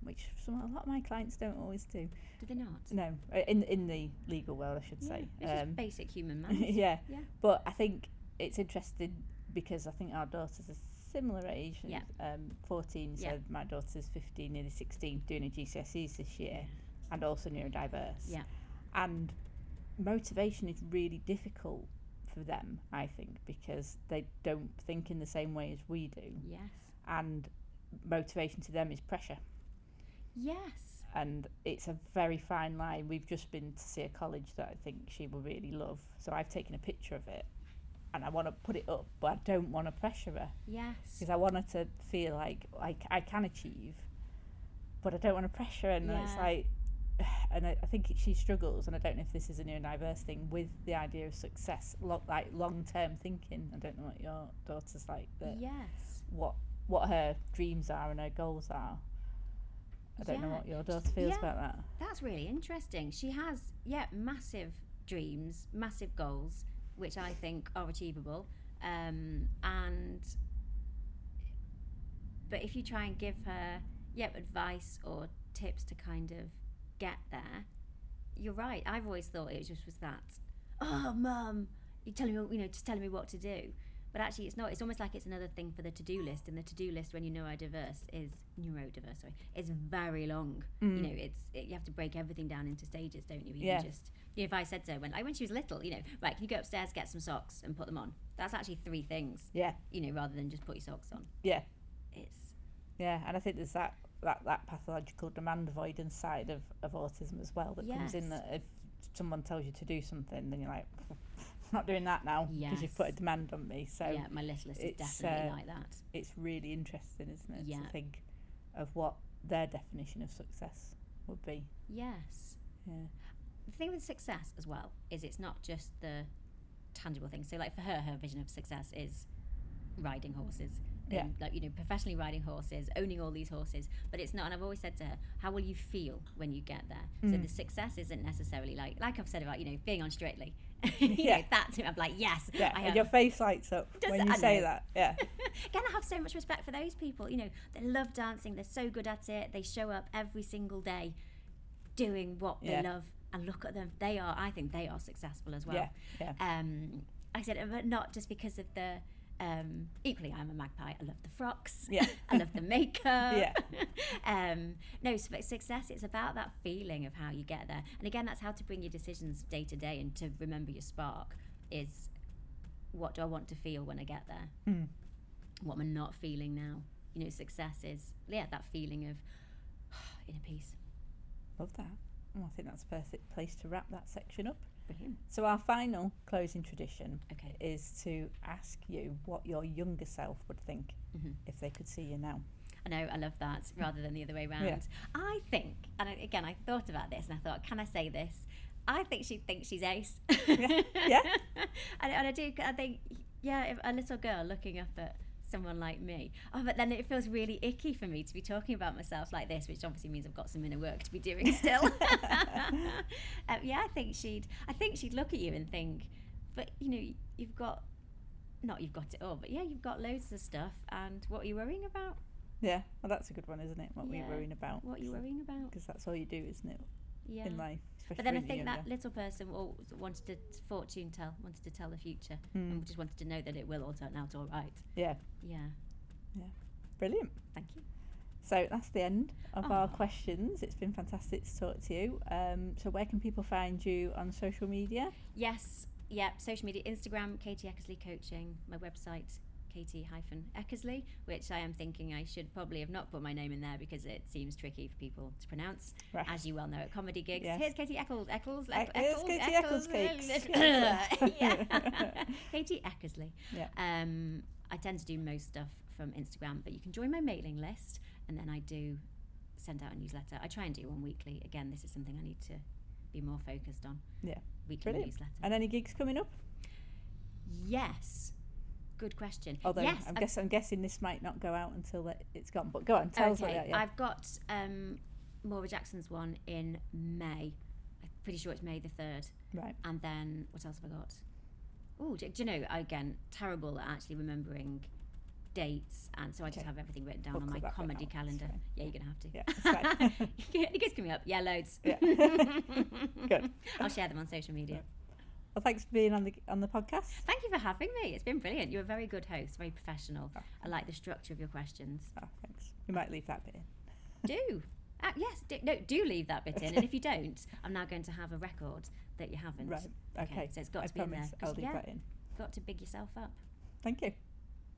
[SPEAKER 1] Which a lot of my clients don't always do.
[SPEAKER 2] Do they not?
[SPEAKER 1] No, in the legal world, I should say.
[SPEAKER 2] It's just basic human manners.
[SPEAKER 1] Yeah. But I think it's interesting because I think our daughters are similar age. 14, so my daughter's 15, nearly 16, doing her GCSEs this year, and also neurodiverse. And motivation is really difficult for them, I think, because they don't think in the same way as we do. And motivation to them is pressure. And it's a very fine line. We've just been to see a college that I think she will really love, so I've taken a picture of it and I want to put it up, but I don't want to pressure her. Because I want her to feel like I can achieve, but I don't want to pressure her. And it's like, and I think she struggles, and I don't know if this is a neurodiverse thing, with the idea of success, like long-term thinking. I don't know what your daughter's like, but what her dreams are and her goals are. I don't know what your daughter feels about that.
[SPEAKER 2] That's really interesting. She has, massive dreams, massive goals, which I think are achievable. But if you try and give her, advice or tips to kind of get there, you're right. I've always thought it just was that, oh, Mum, you're telling me, just telling me what to do. But actually, it's not. It's almost like it's another thing for the to-do list. And the to-do list, when you're neurodiverse, is very long. You have to break everything down into stages, don't you? If I said to her when she was little, right, can you go upstairs, get some socks and put them on? That's actually 3 things. Rather than just put your socks on. And
[SPEAKER 1] I think there's that pathological demand avoidance side of autism as well that comes in, that if someone tells you to do something, then you're like, not doing that now because you've put a demand on me. So
[SPEAKER 2] my littlest is definitely like that.
[SPEAKER 1] It's really interesting, isn't it, to think of what their definition of success would be.
[SPEAKER 2] The thing with success as well is it's not just the tangible things. So like for her vision of success is riding horses. Professionally riding horses, owning all these horses, but it's not. And I've always said to her, how will you feel when you get there? So the success isn't necessarily like I've said about being on Strictly. That to me, I'm like, yes.
[SPEAKER 1] And your face lights up when you say that.
[SPEAKER 2] Again, I have so much respect for those people. They love dancing. They're so good at it. They show up every single day, doing what they love. And look at them. I think they are successful as well. I said, but not just because of the. Equally, I'm a magpie. I love the frocks. I love the makeup. No, success, it's about that feeling of how you get there. And again, that's how to bring your decisions day to day, and to remember your spark is, what do I want to feel when I get there? What am I not feeling now? Success is, that feeling of inner peace.
[SPEAKER 1] Love that. Well, I think that's a perfect place to wrap that section up.
[SPEAKER 2] Brilliant.
[SPEAKER 1] So our final closing tradition is to ask you what your younger self would think if they could see you now.
[SPEAKER 2] I know, I love that, rather than the other way around. I think, and again, I thought about this and I thought, can I say this? I think she'd think she's ace. And I think, if a little girl looking up at someone like me. But then it feels really icky for me to be talking about myself like this, which obviously means I've got some inner work to be doing still. I think she'd look at you and think, but you've got it all, but you've got loads of stuff, and what are you worrying about?
[SPEAKER 1] Yeah, well, that's a good one, isn't it? What were you
[SPEAKER 2] Yeah.
[SPEAKER 1] worrying about?
[SPEAKER 2] What are you worrying about?
[SPEAKER 1] Because that's all you do, isn't it,
[SPEAKER 2] Yeah.
[SPEAKER 1] in life?
[SPEAKER 2] But then I
[SPEAKER 1] when
[SPEAKER 2] think
[SPEAKER 1] you're
[SPEAKER 2] that
[SPEAKER 1] younger.
[SPEAKER 2] little person wanted to fortune tell, wanted to tell the future, and just wanted to know that it will all turn out all right.
[SPEAKER 1] Yeah,
[SPEAKER 2] Yeah.
[SPEAKER 1] brilliant.
[SPEAKER 2] Thank you.
[SPEAKER 1] So that's the end of our
[SPEAKER 2] Aw.
[SPEAKER 1] questions. It's been fantastic to talk to you. So where can people find you on social media?
[SPEAKER 2] Yes. Yeah. Social media: Instagram, Katie Eckersley Coaching. My website, Katie-Eckersley, which I am thinking I should probably have not put my name in there because it seems tricky for people to pronounce,
[SPEAKER 1] Right.
[SPEAKER 2] as you well know at comedy gigs.
[SPEAKER 1] Yes.
[SPEAKER 2] Here's Katie Here's
[SPEAKER 1] Katie Eccles Cakes.
[SPEAKER 2] Yeah. Katie Eckersley.
[SPEAKER 1] Yeah.
[SPEAKER 2] I tend to do most stuff from Instagram, but you can join my mailing list, and then I do send out a newsletter. I try and do one weekly. Again, this is something I need to be more focused on.
[SPEAKER 1] Yeah.
[SPEAKER 2] Weekly
[SPEAKER 1] Brilliant.
[SPEAKER 2] newsletter.
[SPEAKER 1] And any gigs coming up?
[SPEAKER 2] Yes. Good question.
[SPEAKER 1] Although
[SPEAKER 2] yes,
[SPEAKER 1] I'm guessing this might not go out until it's gone. But go on, tell us about that. Yeah.
[SPEAKER 2] I've got Maura Jackson's one in May. I'm pretty sure it's May the 3rd.
[SPEAKER 1] Right.
[SPEAKER 2] And then what else have I got? Oh, do you know, again, terrible at actually remembering dates, and so I just have everything written down
[SPEAKER 1] We'll
[SPEAKER 2] on my
[SPEAKER 1] cut that bit
[SPEAKER 2] comedy
[SPEAKER 1] out,
[SPEAKER 2] calendar.
[SPEAKER 1] that's fine.
[SPEAKER 2] Yeah, you're gonna have to.
[SPEAKER 1] Yeah, that's fine.
[SPEAKER 2] It gets coming up. Yeah, loads.
[SPEAKER 1] Yeah. Good.
[SPEAKER 2] I'll share them on social media.
[SPEAKER 1] Well, thanks for being on the podcast.
[SPEAKER 2] Thank you for having me. It's been brilliant. You're a very good host, very professional. I like the structure of your questions.
[SPEAKER 1] Oh, thanks. We might leave that bit in.
[SPEAKER 2] Do. Yes, do leave that bit in. And if you don't, I'm now going to have a record that you haven't.
[SPEAKER 1] Right. Okay.
[SPEAKER 2] So it's got
[SPEAKER 1] I
[SPEAKER 2] to be in there.
[SPEAKER 1] promise
[SPEAKER 2] 'Cause,
[SPEAKER 1] I'll leave that in.
[SPEAKER 2] got to big yourself up.
[SPEAKER 1] Thank you.